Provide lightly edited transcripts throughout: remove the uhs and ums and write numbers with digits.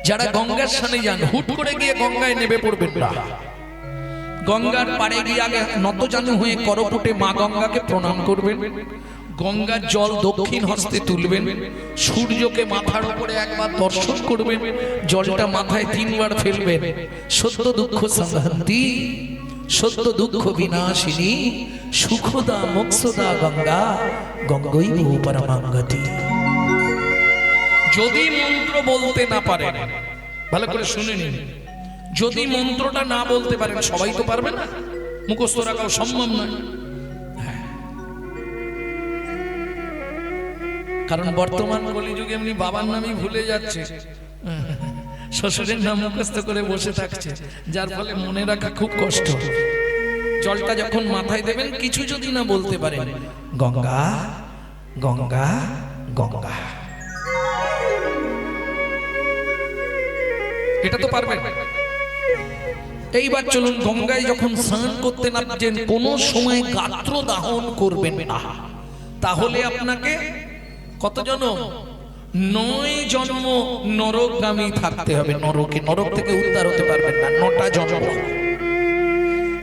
যারা গঙ্গার স্নানে যান হুট করে গিয়ে গঙ্গায় নেমে পড়বেন না। গঙ্গার পাড়ে গিয়ে আগে নতজানু হয়ে করপুটে মা গঙ্গাকে প্রণাম করবেন। গঙ্গার জল দক্ষিণ হস্তে তুলবেন, সূর্যকে মাথার উপরে একবার দর্শন করবেন, জলটা মাথায় 3 বার ফেলবেন। সত্য দুঃখ সংহন্তি, সত্য দুঃখ বিনাশিনী, সুখদা মোক্ষদা গঙ্গা, গঙ্গৈব পরমাঙ্গতি। যদি মন্ত্র বলতে না পারেন, ভালো করে শুনে নিন, যদি মন্ত্রটা না বলতে পারেন, সবাই তো পারবে না, মুখস্থ রাখাও সম্ভব নয়। কারণ বর্তমান কলিযুগে এমনি বাবার নামই ভুলে যাচ্ছে, শ্বশুরের নাম মুখস্থ করে বসে থাকছে, যার ফলে মনে রাখা খুব কষ্ট। জলটা যখন মাথায় দেবেন, কিছু যদি না বলতে পারেন, গঙ্গা গঙ্গা গঙ্গা, এটা তো পারবেন। এইবার চলুন, গঙ্গায় যখন স্নান করতে নামছেন কোনো সময় গাত্র দাহন করবেন না, তাহলে আপনাকে কত জন্ম? 9 জন্ম নরকগামী থাকতে হবে। নরকে, নরক থেকে উদ্ধার হতে পারবেন না, 9টা জন্ম।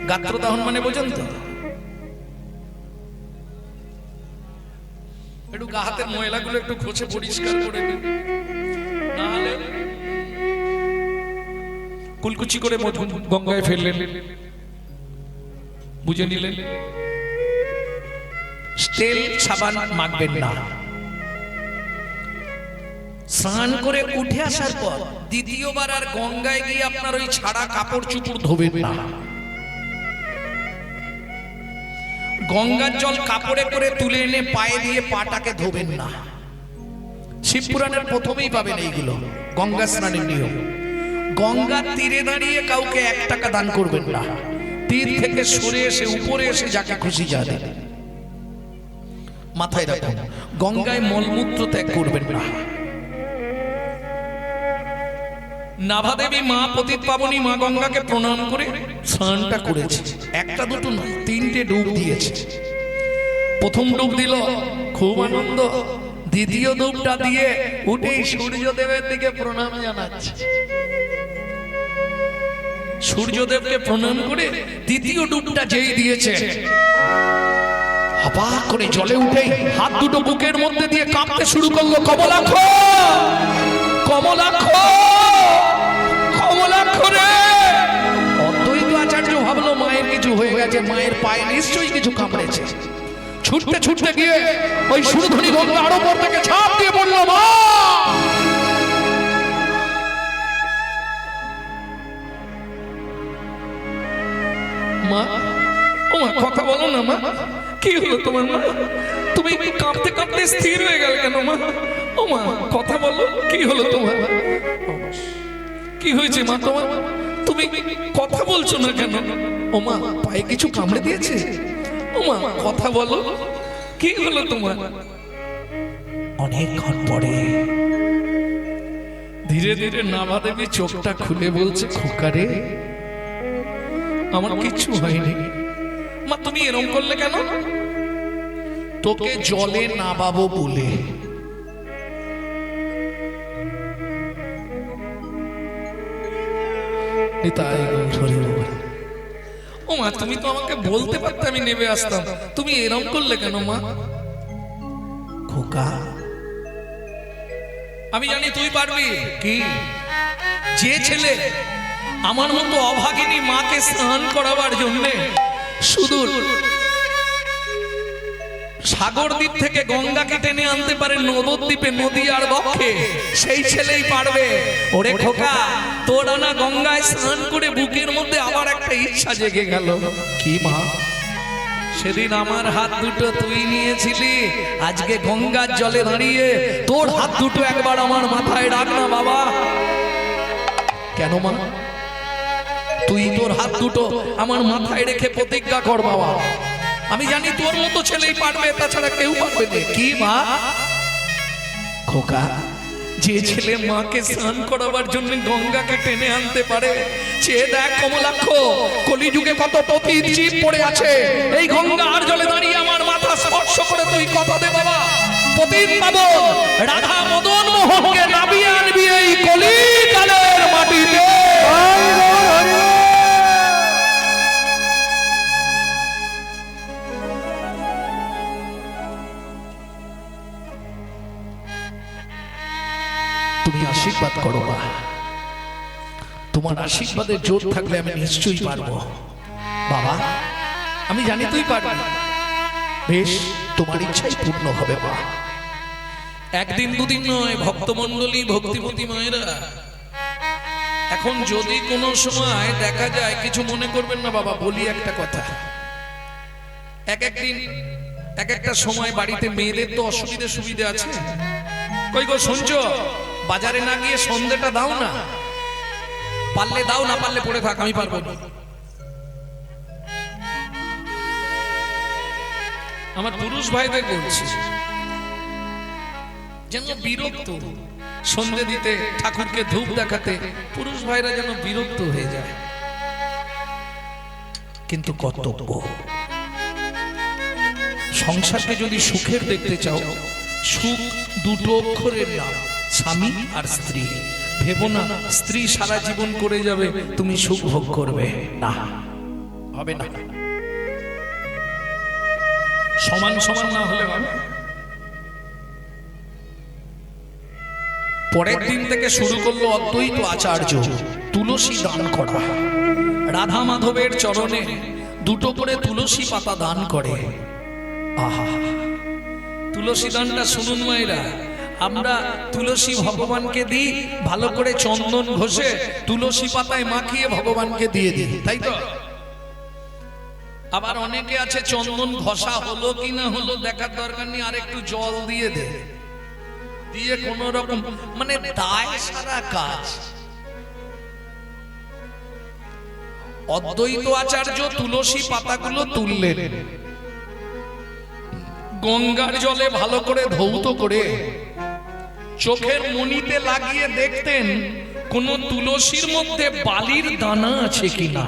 গাত্র দাহন মানে বোঝেন তো? একটু গা হাতের ময়লাগুলো একটু ঘষে পরিষ্কার করে দিন, না হলে কুলকুচি করে গঙ্গায় ফেললেন, বুঝে নিলেন। তেল সাবান মাখবেন না। স্নান করে উঠে আসার পর দ্বিতীয়বার আর গঙ্গায় গিয়ে আপনার ওই ছাড়া কাপড় চুপড় ধোবেন না। গঙ্গার জল কাপড়ে করে তুলে এনে পায়ে দিয়ে পাটাকে ধোবেন না। শিবপুরাণের প্রথমেই পাবেন এইগুলো, গঙ্গা স্নানের নিয়ম। গঙ্গার তীরে দাঁড়িয়ে কাউকে 1 টাকা দান করবেন না। তীর থেকে সরে এসে উপরে এসে যাকে খুশি যা দেন। মাথায় রাখুন, গঙ্গায় মলমূত্র ত্যাগ করবেন না। নাভাদেবী মা পতিত পাবনী মা গঙ্গাকে প্রণাম করে স্নানটা করেছে। 1টা 2টো নয়, 3টে ডুব দিয়েছে। প্রথম ডুব দিল, খুব আনন্দ। দ্বিতীয় ডুবটা দিয়ে উঠেই সূর্যদেবের দিকে প্রণাম জানাচ্ছে। সূর্যদেবকে প্রণাম করে দ্বিতীয় ডুবটা যেই দিয়েছে, অবাক করে জলে উঠেই হাত দুটো বুকের মধ্যে দিয়ে কাঁপতে শুরু করলো। কমলাক্ষ, কমলাক্ষ, কমলাক্ষ রে! অদ্বৈত আচার্য ভাবলো মায়ের কিছু হয়ে গেছে, মায়ের পায়ে নিশ্চয়ই কিছু কামড়েছে। ছুটতে ছুটতে গিয়ে ওই সুরধনী গঙ্গা আরো উপর থেকে ঝাঁপ দিয়ে পড়লো। মা, মা, ও মা, কথা বলো না মা, কি হলো তোমার? মা, তুমি কাঁপতে কাঁপতে স্থির হয়ে গেল কেন মা? ও মা, কথা বলো, কি হলো তোমার? কি হয়েছে মা তোমার? তুমি কথা বলছো না কেন? ও মা, পায়ে কিছু কামড়ে দিয়েছে? ও মা, কথা বলো, কি হলো তোমার? অনেকক্ষণ পরে ধীরে ধীরে নাভাদেবী চোখটা খুলে বলছে, খোকারে, আমার কিচ্ছু হয়নি। মা, তুমি এরকম করলে কেন? তোকে জলে নামাবো বলে। ও মা, তুমি তো আমাকে বলতে পারতে, আমি নেমে আসতাম, তুমি এরকম করলে কেন মা? খোকা, আমি জানি তুই পারবি। কি? যে ছেলে আমার মতো অভাগিনী মাকে স্নান করাবার জন্য সুদূর সাগর দ্বীপ থেকে গঙ্গাকে টেনে আনতে পারে নবদ্বীপে, নদী আর বক্ষে, সেই ছেলেই পারবে। ওরে খোকা, তোর আনা গঙ্গায় স্নান করে বুকের মধ্যে আবার একটা ইচ্ছা জেগে গেল। কি মা? সেদিন আমার হাত দুটো তুই নিয়েছিলি, আজকে গঙ্গার জলে দাঁড়িয়ে তোর হাত দুটো একবার আমার মাথায় রাখ না বাবা। কেন মা? তুই তোর হাত দুটো আমার মাথায় রেখে প্রতিজ্ঞা কর বাবা। আমি জানি তোর মতো ছেলেই পারবে, তাছাড়া কেউ পারবে না। কি মা? খোকা, যে ছেলে মাকে স্নান করাবার জন্য গঙ্গাকে টেনে আনতে পারে, চেয়ে দেখ কমলাক্ষ, কলিযুগে কত পতিত জীব পড়ে আছে। এই গঙ্গার জলে দাঁড়িয়ে আমার মাথা স্পর্শ করে তুই কথা দে বাবা, পতিত পাবন রাধা মদন মোহনকে নামিয়ে আনবি এই কলিকালে। তুমি আশীর্বাদ করো মা, তোমার আশীর্বাদের জোর থাকলে আমি নিশ্চয়ই পারবো। বাবা আমি জানি তুই পারবি, বেশ তোমার ইচ্ছাই পূর্ণ হবে মা। একদিন দুদিন নয় ভক্তমণ্ডলী ভক্তিমতী মায়েরা, এখন যদি কোনো সময় দেখা যায়, কিছু মনে করবেন না বাবা, বলি একটা কথা। একদিন এক একটা সময় বাড়িতে মেয়েদের তো অসুবিধা সুবিধা আছে। কই গো শুনছো, বাজারে না গিয়ে সন্ধ্যেটা দাও না, পারলে দাও, না পারলে পড়ে থাক, আমি পারবো না। আমার পুরুষ ভাইদের বলছি, যেন বিরক্ত সন্ধ্যে দিতে, ঠাকুরকে ধূপ দেখাতে, পুরুষ ভাইরা যেন বিরক্ত হয়ে যায়। কিন্তু কর্তব্য, সংসারকে যদি সুখের দেখতে চাও, সুখ দুটো অক্ষরের নাম, স্বামী আর স্ত্রী। ভেবো না স্ত্রী সারা জীবন করে যাবে, তুমি সুখ ভোগ করবে না, হবে না। সমান সমান না হলে হবে। পরের দিন থেকে শুরু করলো অদ্বৈত আচার্য তুলসী দান করা। রাধা মাধবের চরণে দুটো করে তুলসী পাতা দান করে। আহা, তুলসী দানটা শুনুন মায়েরা, আমরা তুলসী ভগবানকে দিই, ভালো করে চন্দন ঘষে তুলসী পাতায় মাখিয়ে ভগবানকে দিয়ে দিই, তাই তো? আবার অনেকে আছে চন্দন ঘষা হলো কি না হলো দেখার দরকার নেই, আর একটু জল দিয়ে দে, দিয়ে কোন রকম মানে দায় সারা কাজ। অদ্বৈত আচার্য তুলসী পাতাগুলো তুললেন, গঙ্গার জলে ভালো করে ধৌত করে চোখের মণিতে লাগিয়ে দেখতেন কোন তুলসীর মধ্যে বালির দানা আছে কিনা।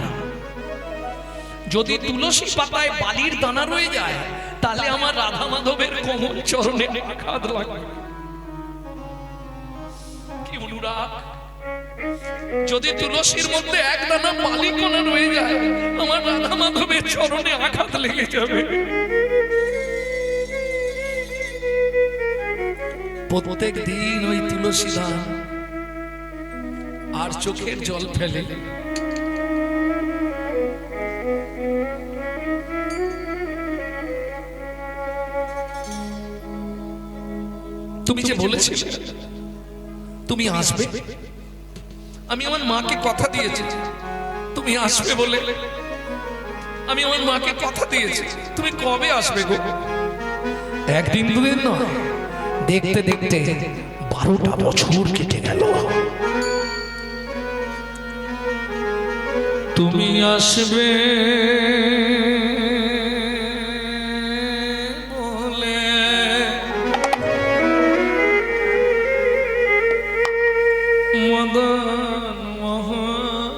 যদি তুলসী পাতায় বালির দানা রয়ে যায়, তাহলে আমার রাধা মাধবের কোমল চরণে আঘাত লাগবে। কি অনুরাগ! যদি তুলসীর মধ্যে এক দানা বালি কণা রয়ে যায়, আমার রাধা মাধবের চরণে আঘাত লেগে যাবে। প্রত্যেক দিন ওই তুলসী দান আর চোখের জল ফেলে তুমি যে বলেছিলে তুমি আসবে, আমি আমার মাকে কথা দিয়েছি তুমি আসবে বলে, আমি আমার মাকে কথা দিয়েছি। তুমি কবে আসবে গো? একদিন দুদিন নয়, দেখতে দেখতে 12টা বছর কেটে গেল। তুমি আসবে বলে মদন মোহন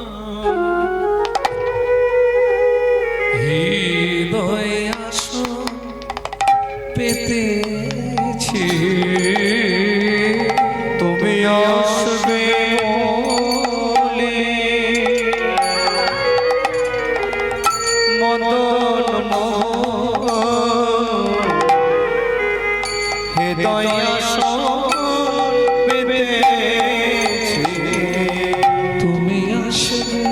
হৃদয় আসো পেতেছি, তুমি আসবে বলে মদন মোহন হৃদয় আসো পেতেছি, তুমি আসবে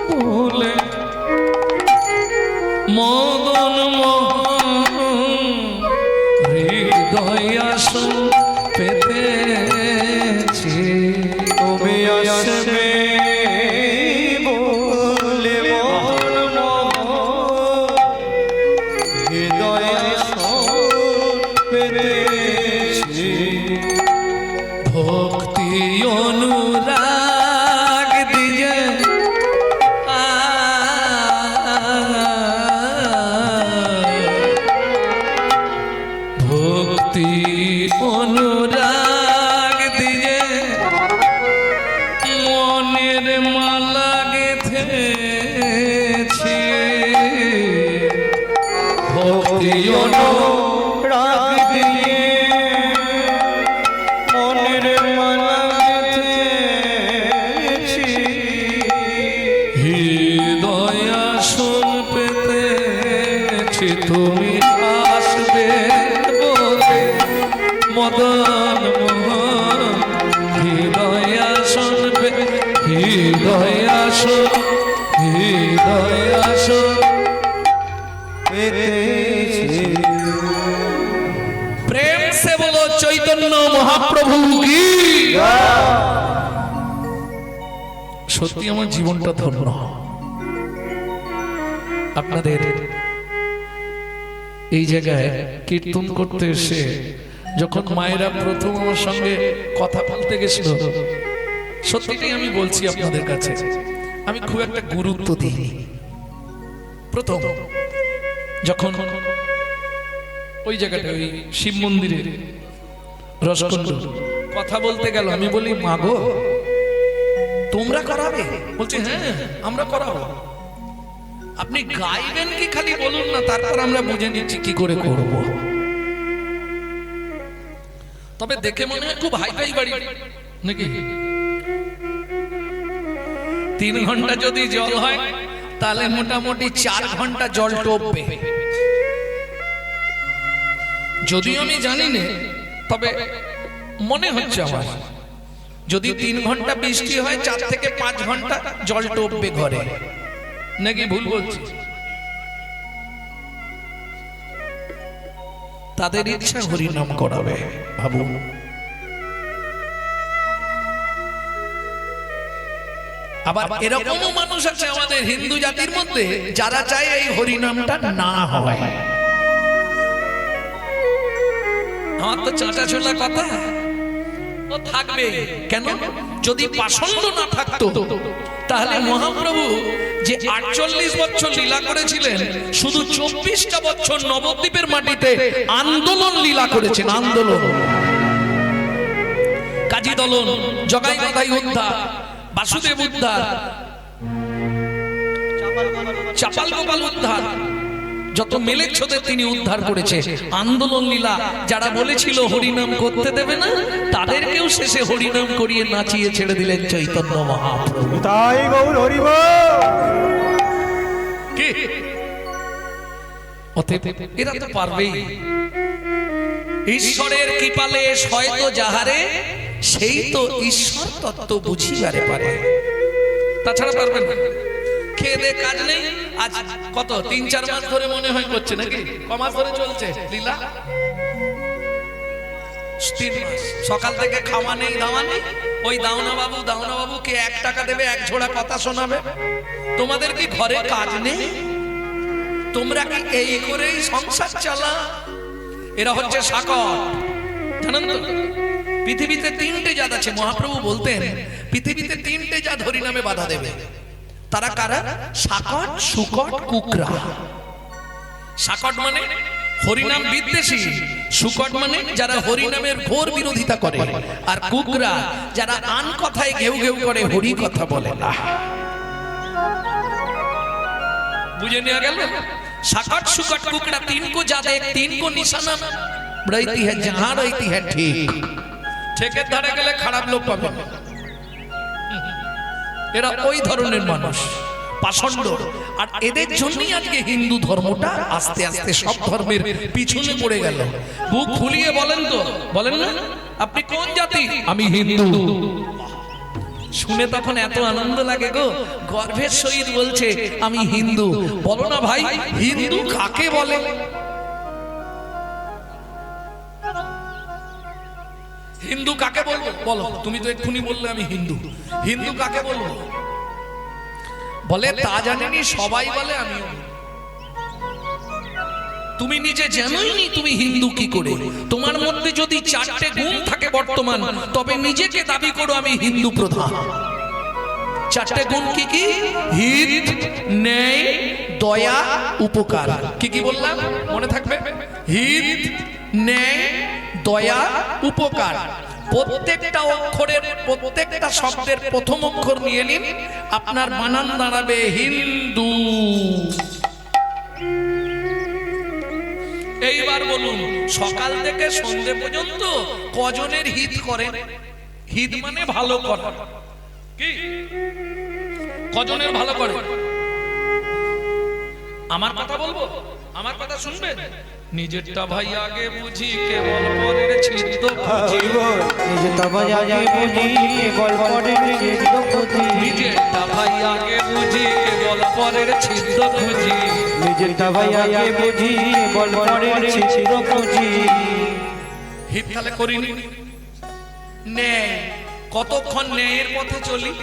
বলে মদন মোহন হৃদয় আসন পেতেছি, তুমি আসবে বলে মদন মোহন হৃদয় আসন পেতেছি। ভক্তি অনুরাগ দিয়ে ভক্তি অনুরাগ দিয়ে মনের মালা গেঁথেছি, ভক্তি অনুরাগ দিয়ে মনের মালা গেঁথেছি, হৃদয় আসন পেতেছি, তুমি আসবে বলে মদন মোহন হৃদয় আসন হৃদয় আসন হৃদয় আসন প্রেম সে বলো চৈতন্য মহাপ্রভু কি। সত্যি আমার জীবনটা ধন্য আপনাদের এই জায়গায় কীর্তন করতে এসে যখন মায়েরা প্রথম আমার সঙ্গে কথা বলতে গেছিল, সত্যিটাই আমি বলছি আপনাদের কাছে, আমি খুব একটা গুরুত্ব দিইনি। প্রথম যখন ওই জায়গাটা ওই শিব মন্দিরে রসকুণ্ড কথা বলতে গেল, আমি বলি মাগো তোমরা করাবে? বলছে হ্যাঁ আমরা করাবো। আপনি গাইবেন কি খালি বলুন না, তারপর আমরা বুঝে নিচ্ছি কি করে করব। তবে দেখে মনে হয় খুব হাইফাই বাড়ি নাকি। 3 ঘন্টা যদি জল হয় তাহলে মোটামুটি 4 ঘন্টা জল টপবে। যদিও আমি জানি না, তবে মনে হচ্ছে আমার যদি 3 ঘন্টা বৃষ্টি হয় 4 থেকে 5 ঘন্টা জল টপবে ঘরে, নাকি ভুল বলছি? তাদের ইচ্ছা হরিনাম করাবে, ভাবুন। আবার এরকমও মানুষ আছে আমাদের হিন্দু জাতির মধ্যে যারা চায় এই হরিনামটা না হয়। আমার তো চাঁচা ছোলা কথা ও থাকবে কেন? যদি পাষণ্ড না থাকতো তাহলে মহাপ্রভু যে 48 বছর লীলা করেছিলেন, শুধু 24টা বছর নবদ্বীপের মাটিতে আন্দোলন লীলা করেছেন। আন্দোলন, কাজী দলন, জগাই মাথাই উদ্ধার, বাসুদেব উদ্ধার, চাপাল গোপাল উদ্ধার, যত মেলেচ্ছদের তিনি উদ্ধার করেছে। আন্দোলন লীলা যারা বলেছিল হরিনাম করতে দেবে না, তাদেরকেও শেষে হরিনাম করিয়ে নাচিয়ে ছেড়ে দিলেন চৈতন্য মহাপ্রভু। তাই গৌর হরি বল। কি অতএব এরা তো পারবেই। ঈশ্বরের কৃপালে হয়তো যাহারে, সেই তো ঈশ্বর তত্ত্ব বুঝিবারে পারে, তাছাড়া পারবেন না। খেয়ে দে কাজ নেই, আজ কত 3-4 মাস ধরে মনে হয় করছে নাকি? কমাস ধরে চলছে লীলা? 3 মাস সকাল থেকে খাওয়া নেই দাওয়া নেই। ওই দাওনা বাবু কে 1 টাকা দেবে, 1 ঝোড়া কথা শোনাবে। তোমাদের কি ঘরে কাজ নেই? তোমরা কি এই করেই সংসার চালা? এরা হচ্ছে শাকর, জানেন তো? পৃথিবীতে 3টে জাত আছে। মহাপ্রভু বলতেন পৃথিবীতে 3টে জাত হরিনামে বাধা দেবে। তারা কারা? শাকট, শুকট, কুকরা। শাকট মানে হরিনাম বিদ্বেষী, শুকট মানে যারা হরিনামের ঘোর বিরোধিতা করে, আর কুকরা যারা আন কথায় ঘেউ ঘেউ করে, হরি কথা বলে না। বুঝে নেওয়া গেল? শাকট, শুকট, কুকরা 3 को ज्यादा 3 को निशाना रहती है जहां रहती है ठीक। ठेके ধারে গেলে খারাপ লোক পাবে। এরা ওই ধরনের মানুষ, পাষণ্ড। আর এদের জন্যই আজকে হিন্দু ধর্মটা আস্তে আস্তে সব ধর্মের পিছনে পড়ে গেল। বুক ফুলিয়ে বলেন তো, বলেন না আপনি কোন জাতি? আমি হিন্দু। শুনে তখন এত আনন্দ লাগে গো, গর্বের সহিত বলছে আমি হিন্দু। বলো না ভাই, হিন্দু কাকে বলে? হিন্দু কাকে বলবো? বলো, তুমি তো এক্ষুনি বললে আমি হিন্দু। হিন্দু কাকে বলবো? বলে তা জানেনি, সবাই বলে আমিও। তুমি নিজে জানোই নি তুমি হিন্দু কি করে। তোমার মধ্যে যদি 4টে গুণ থাকে বর্তমান, তবে নিজেকে দাবি করো আমি হিন্দু প্রধান। 4টে গুণ কি কি? হিত, ন্যায়, দয়া, উপকার। কি কি বললাম মনে থাকবে? হিত, ন্যায়, দয়া, উপকার। প্রত্যেকটা অক্ষরের, প্রত্যেকটা শব্দের প্রথম অক্ষর নিয়ে নিন, আপনার বানান দাঁড়াবে হিন্দু। এইবার বলুন, সকাল থেকে সন্ধ্যে পর্যন্ত কজনের হিত করেন? হিত মানে ভালো করা। কি কজনের ভালো করে? আমার কথা বলবো, আমার কথা শুনবেন? নিজেরটা ভাই আগে বুঝি কেবল পরের ছিদ্র খুঁজি নিজেরটা ভাই আগে বুঝি কেবল পরের ছিদ্র খুঁজি নিজেরটা ভাই আগে বুঝি কেবল পরের ছিদ্র খুঁজি নিজেরটা ভাই আগে বুঝি কেবল পরের ছিদ্র খুঁজি হিত তাহলে করিনি ন্যায় কতক্ষণ ন্যায়ের পথে চলি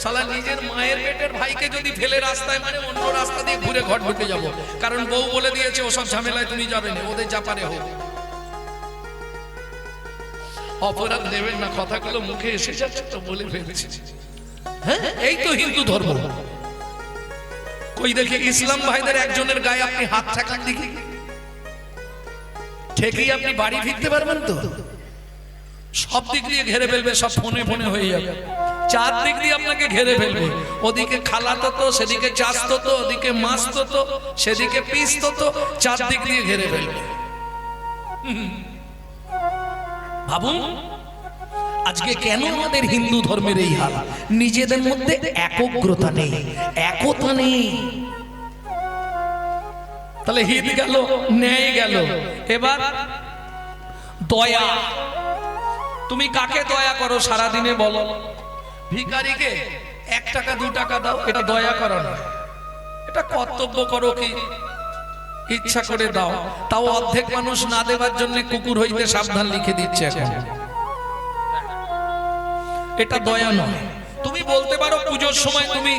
শালা নিজের মায়ের পেটের ভাইকে যদি ফেলে রাস্তায় মানে অন্য রাস্তা দিয়ে ঘুরে ঘর ঢুকে যাব কারণ বউ বলে দিয়েছে ওসব ঝামেলায় তুমি যাবে না ওদের যা পারে হোক অপরাধ নেবেন না কথাগুলো মুখে এসে যাচ্ছে তো বলে ফেলেছি হ্যাঁ এই তো হিন্দু ধর্ম কই দেখি ইসলাম ভাইদের একজনের গায়ে আপনি হাত ঠেকান দেখি ঠেকেই আপনি বাড়ি ফিরতে পারবেন তো সব দিক দিয়ে ঘেরে ফেলবে সব ফোনে ফোনে হয়ে যাবে চার দিক দিয়ে আপনাকে ঘেরে ফেলবে ওদিকে খালাতো তো সেদিকে চাষতো তো ওদিকে মাছতো তো সেদিকে পিসতো তো চার দিক দিয়ে ঘেরে ফেলবে ভাবুন আজকে কেন আমাদের হিন্দু ধর্মের এই হাল নিজেদের মধ্যে একগ্রতা নেই একতা নেই তাহলে হিত গেল ন্যায় গেল এবার দয়া তুমি কাকে দয়া করো সারাদিনে বলো ভিখারিকে 1 টাকা 2 টাকা দাও এটা দয়া করো না এটা কর্তব্য করো কি ইচ্ছা করে দাও তাও অর্ধেক মানুষ না দেওয়ার জন্য কুকুর হইতে সাবধান লিখে দিচ্ছে এখন এটা দয়া নয় তুমি বলতে পারো পুজোর সময় তুমি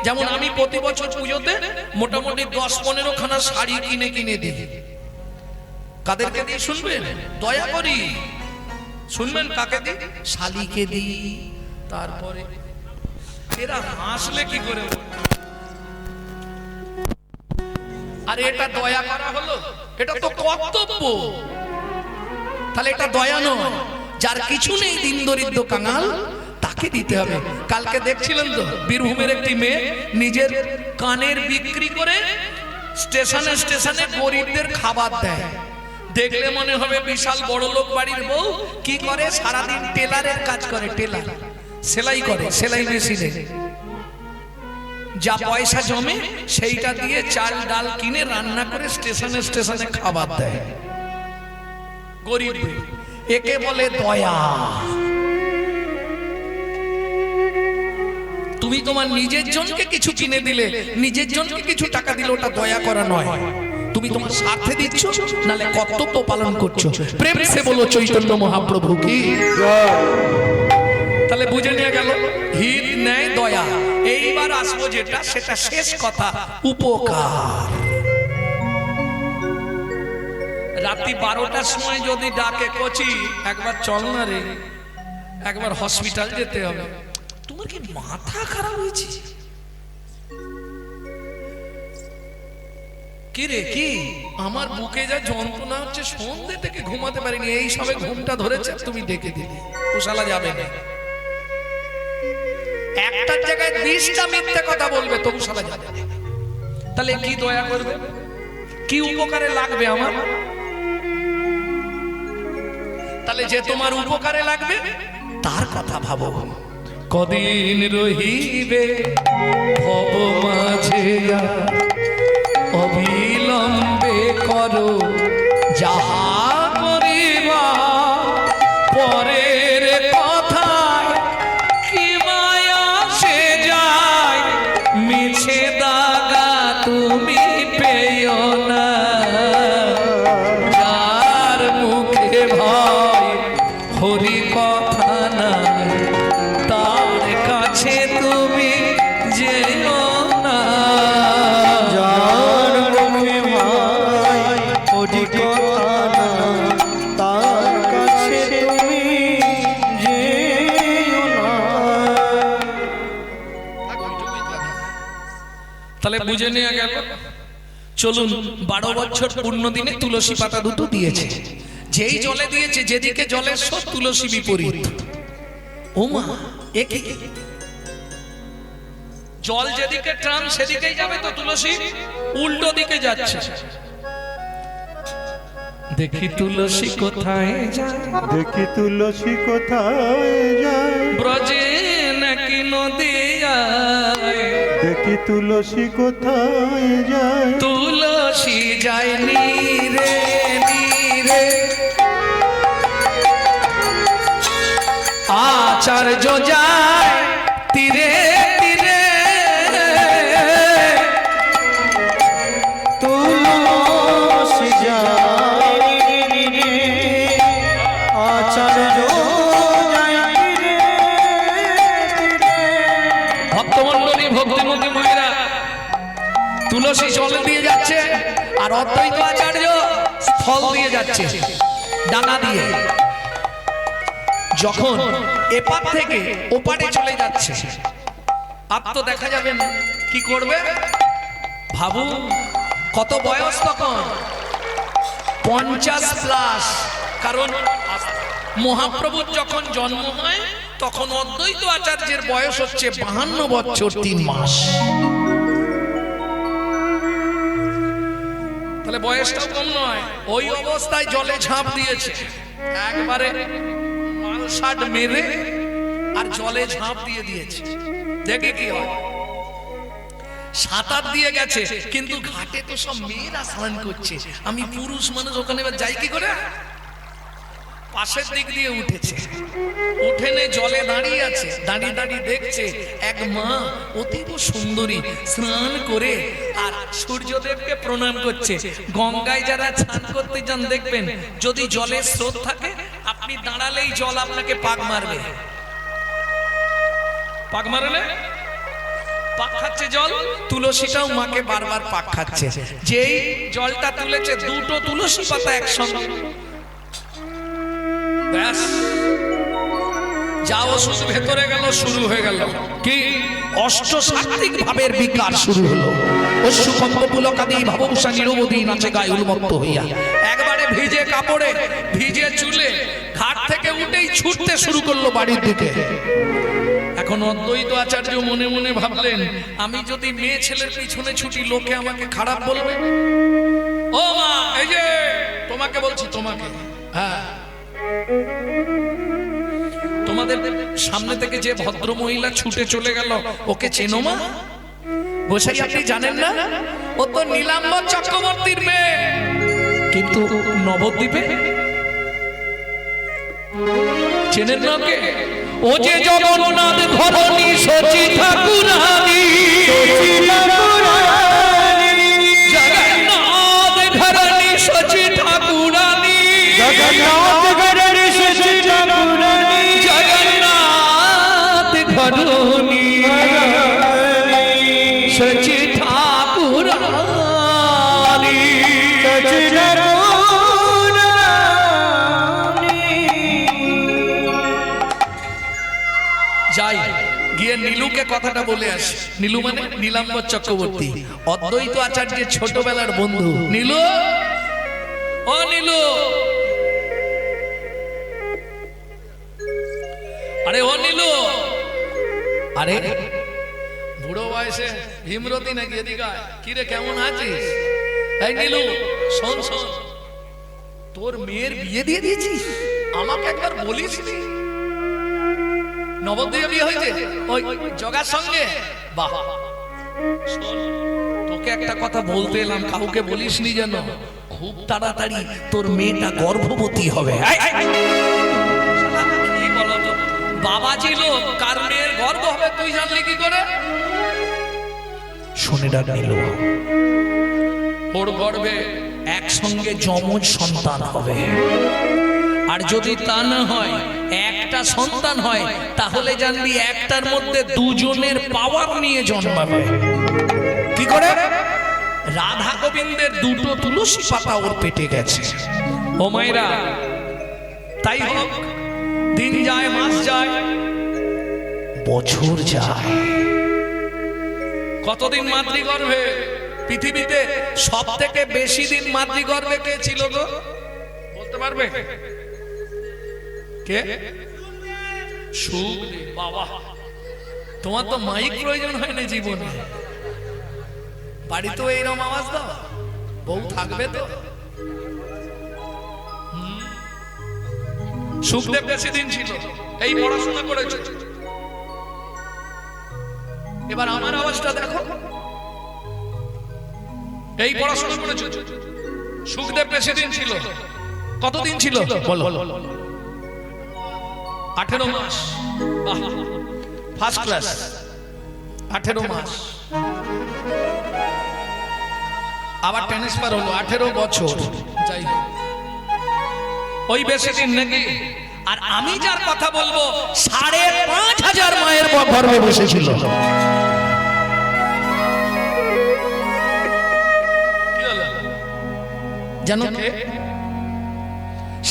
যেমন আমি প্রতি বছর পুজোতে মোটামুটি 10-15 খানা শাড়ি কিনে কিনে দিই কাদেরকে দিয়ে শুনবেন দয়া করি শুনবেন কাকে দিই শালিকে দিই তারপরে এরা হাসলে কি করে আরে এটা দয়া করা হলো এটা তো কর্তব্য তাহলে এটা দয়া নয় যার কিছু নেই দিন দরিদ্র কাঙাল তাকে দিতে হবে কালকে দেখছিলেন তো বীরভূমের একটি মেয়ে নিজের কানের বিক্রি করে স্টেশনে স্টেশনে গরিবদের খাবার দেয় দেখলে মনে হবে বিশাল বড় লোক বাড়ির বউ কি করে সারাদিন টেলারের কাজ করে টেলার সেলাই করে সেলাই মেশিনে যা পয়সা জমে সেইটা দিয়ে চাল ডাল কিনে রান্না করে স্টেশনে স্টেশনে খাবার দেয় গরিব একে বলে দয়া তুমি তোমার নিজের জনকে কিছু কিনে দিলে নিজের জনকে কিছু টাকা দিলে ওটা দয়া করা নয় তুমি তোমার স্বার্থে দিচ্ছ নালে কর্তব্য পালন করছো প্রেম সে বলো চৈতন্য মহাপ্রভু কি তাহলে বুঝে নিয়ে গেল হিত ন্যায় দয়া এইবার আসবো যেটা সেটা শেষ কথা উপকার রাত্রি 12টার সময় যদি ডাকে কচি একবার চল না রে একবার হসপিটাল যেতে হবে তোমার কি মাথা খারাপ হয়েছে কি রে কি আমার বুকে যা যন্ত্রণা হচ্ছে সন্ধ্যে থেকে ঘুমাতে পারিনি এই সবে ঘুমটা ধরেছে তুমি ডেকে দিলে ওশালা যাবে না একটার জায়গায় 20টা মিথ্যে কথা বলবে তবু শালা যাবে না তাহলে কি দয়া করবে কি উপকারে লাগবে আমার তাহলে যে তোমার উপকারে লাগবে তার কথা ভাবো কদিন রহিবে ভব মাঝে অবিলম্বে করো যাহা করিবা পরের কথায় কি মায়া সে যায় মিছে দাগা তুমি পেও না যার মুখে ভয় হরি কথা নাই তার কাছে তুমি যেও না যার মুখে ভাই হরি কথা না তার কাছে তুমি যেও না তাহলে বুঝে নেওয়া গেল চলুন 12 বছর পূর্ণ দিনে তুলসী পাতা দুটো দিয়েছে যেই জলে দিয়েছে যেদিকে জলের স্রোত তুলসী বিপরীত ওমা একই জল যেদিকে টান সেদিকেই যাবে তো তুলসী উল্টো দিকে যাচ্ছে দেখি তুলসী কোথায় যায় দেখি তুলসী কোথায় যায় ব্রজে নাকি নদিয়ায় দেখি তুলসী কোথায় যায় তুলসী যায় নীরে নীরে আচার্য যায় তীরে তীরে তুলসী যায় রে আচার্য যায় রে ভক্তমণ্ডলী ভক্তিমতী মহিলা তুলসী জল দিয়ে যাচ্ছে আর অদ্বৈত আচার্য ফল দিয়ে যাচ্ছে ডানা দিয়ে। যখন এপার থেকে ওপারে চলে যাচ্ছে আর তো দেখা যাবে না, কি করবে ভাবু, কত বয়স তখন 50+। কারণ মহাপ্রভুর যখন জন্ম হয় তখন অদ্বৈত আচার্যের বয়স হচ্ছে 52 বছর 3 মাস। তাহলে বয়সটাও কম নয়। ওই অবস্থায় জলে ঝাঁপ দিয়েছে, একবারে মালসাট মেরে আর জলে ঝাঁপ দিয়ে দিয়েছে। দেখে কি হয়, সাঁতার দিয়ে গেছে কিন্তু ঘাটে তো সব মেয়েরা স্নান করছে, আমি পুরুষ মানুষ ওখানে এবার যাই কি করে? পাশের দিক দিয়ে উঠেছে, উঠে নে জলে দাঁড়িয়ে আছে, দাঁড়িয়ে দাঁড়িয়ে দেখছে এক মা অতীব সুন্দরী স্নান করে আর সূর্যদেবকে প্রণাম করছে। গঙ্গায় যারা স্নান করতে যান দেখবেন যদি জলের স্রোত থাকে আপনি দাঁড়ালেই জল আপনাকে পাক মারবে। পাক মারে না? পাক খাচ্ছে জল। তুলসীটাও মাকে বারবার পাক খাচ্ছে। যেই জলটা তুলেছে দুটো তুলসী পাতা একসঙ্গে, ব্যাস যা ওষুধ ভেতরে গেল শুরু হয়ে গেল কি অষ্টসাত্ত্বিক ভাবের বিকার শুরু হলো। অশ্বকম্প পুলকাদি ভাবংসা নিরবধি নাচে গায়ে উন্মত্ত হইয়া একবারে ভিজে কাপড়ে ভিজে চুলে ঘাট থেকে উঠেই ছুটতে শুরু করলো বাড়ির দিকে। এখন অদ্বৈত আচার্য মনে মনে ভাবলেন, আমি যদি মেয়ে ছেলের পিছনে ছুটি লোকে আমাকে খারাপ বলবে। ও মা, এই যে তোমাকে বলছি, তোমাকে, হ্যাঁ, তোমাদের সামনে থেকে যে ভদ্র মহিলা ছুটে চলে গেল ওকে চেনো মা? বসাই আপনি জানেন না, ও তো নীলাম্বর চক্রবর্তীর মেয়ে। কিন্তু নবদ্বীপে চেনেন না কে? ও যে জগন্নাথ ঘরণী সচি ঠাকুরানী, জগন্নাথ ঘরণী সচি ঠাকুরানী, জগন্নাথ ঘরের সচি ঠাকুরানী, জগন্নাথ ঘরণী সচি ঠাকুরানী, সচি যাই গিয়ে নীলুকে কথাটা বলে আসি। নীলু মানে নীলাম্বর চক্রবর্তী, অদ্বৈত আচার্যের ছোটবেলার বন্ধু। নীলু, ও নীলু, আরে ও নীলু, আরে বুড়ো বয়সে ভীমরতি নাকি? এদিকে কি রে, কেমন আছিস? এই নীলু, শোন শোন, তোর মেয়ের বিয়ে দিয়ে দিয়েছিস, আমাকে একবার বলিস নি? নবদ্বীপে বিয়ে হয়েছে ওই জগার সঙ্গে? বাহ, শোন, তোকে একটা কথা বলতে এলাম, কাউকে বলিসনি যেন। খুব তাড়াতাড়ি তোর মেয়েটা গর্ভবতী হবে। কি বলো তো, বাবা ছিল, কার মেয়ের গর্ভ হবে তুই জানলি কি করে? শুনে ডাক নিল, ওর গর্ভে একসঙ্গে যমজ সন্তান হবে। আর যদি তা না হয়, একটা সন্তান হয়, তাহলে জানবি একটার মধ্যে দুজনের পাওয়ার নিয়ে জন্মাবে। কি করে? রাধা গোবিন্দের দুটো তুলসী পাতা ওর পেটে গেছে। ও মায়েরা, তাই হোক, দিন যায়, মাস যায়, বছর যায়। কতদিন মাতৃগর্ভে? পৃথিবীতে সব থেকে বেশি দিন মাতৃগর্ভে কে ছিল গো? বলতে পারবে কে? সুখদেব। বাবা, তোমার তো মাইক প্রয়োজন হয় না জীবনে, বাড়িতেও এইরকম আওয়াজ দাও, বউ থাকবে তো। সুখদেব বেশি দিন ছিল, এই পড়াশোনা করেছে। এবার আমার আওয়াজটা দেখো, এই পড়াশোনা করেছে, সুখদেব প্রেসিডেন্ট ছিল, কতদিন ছিল বলো? 18 মাস। বাহ, ফার্স্ট ক্লাস। 18 মাস। আবার ট্রান্সফার হলো 18 বছর। যাই হোক, ওই বেশি দিন নাকি? আর আমি যার কথা বলবো 5,500 মায়ের গর্ভে বসেছিল। জানো কে?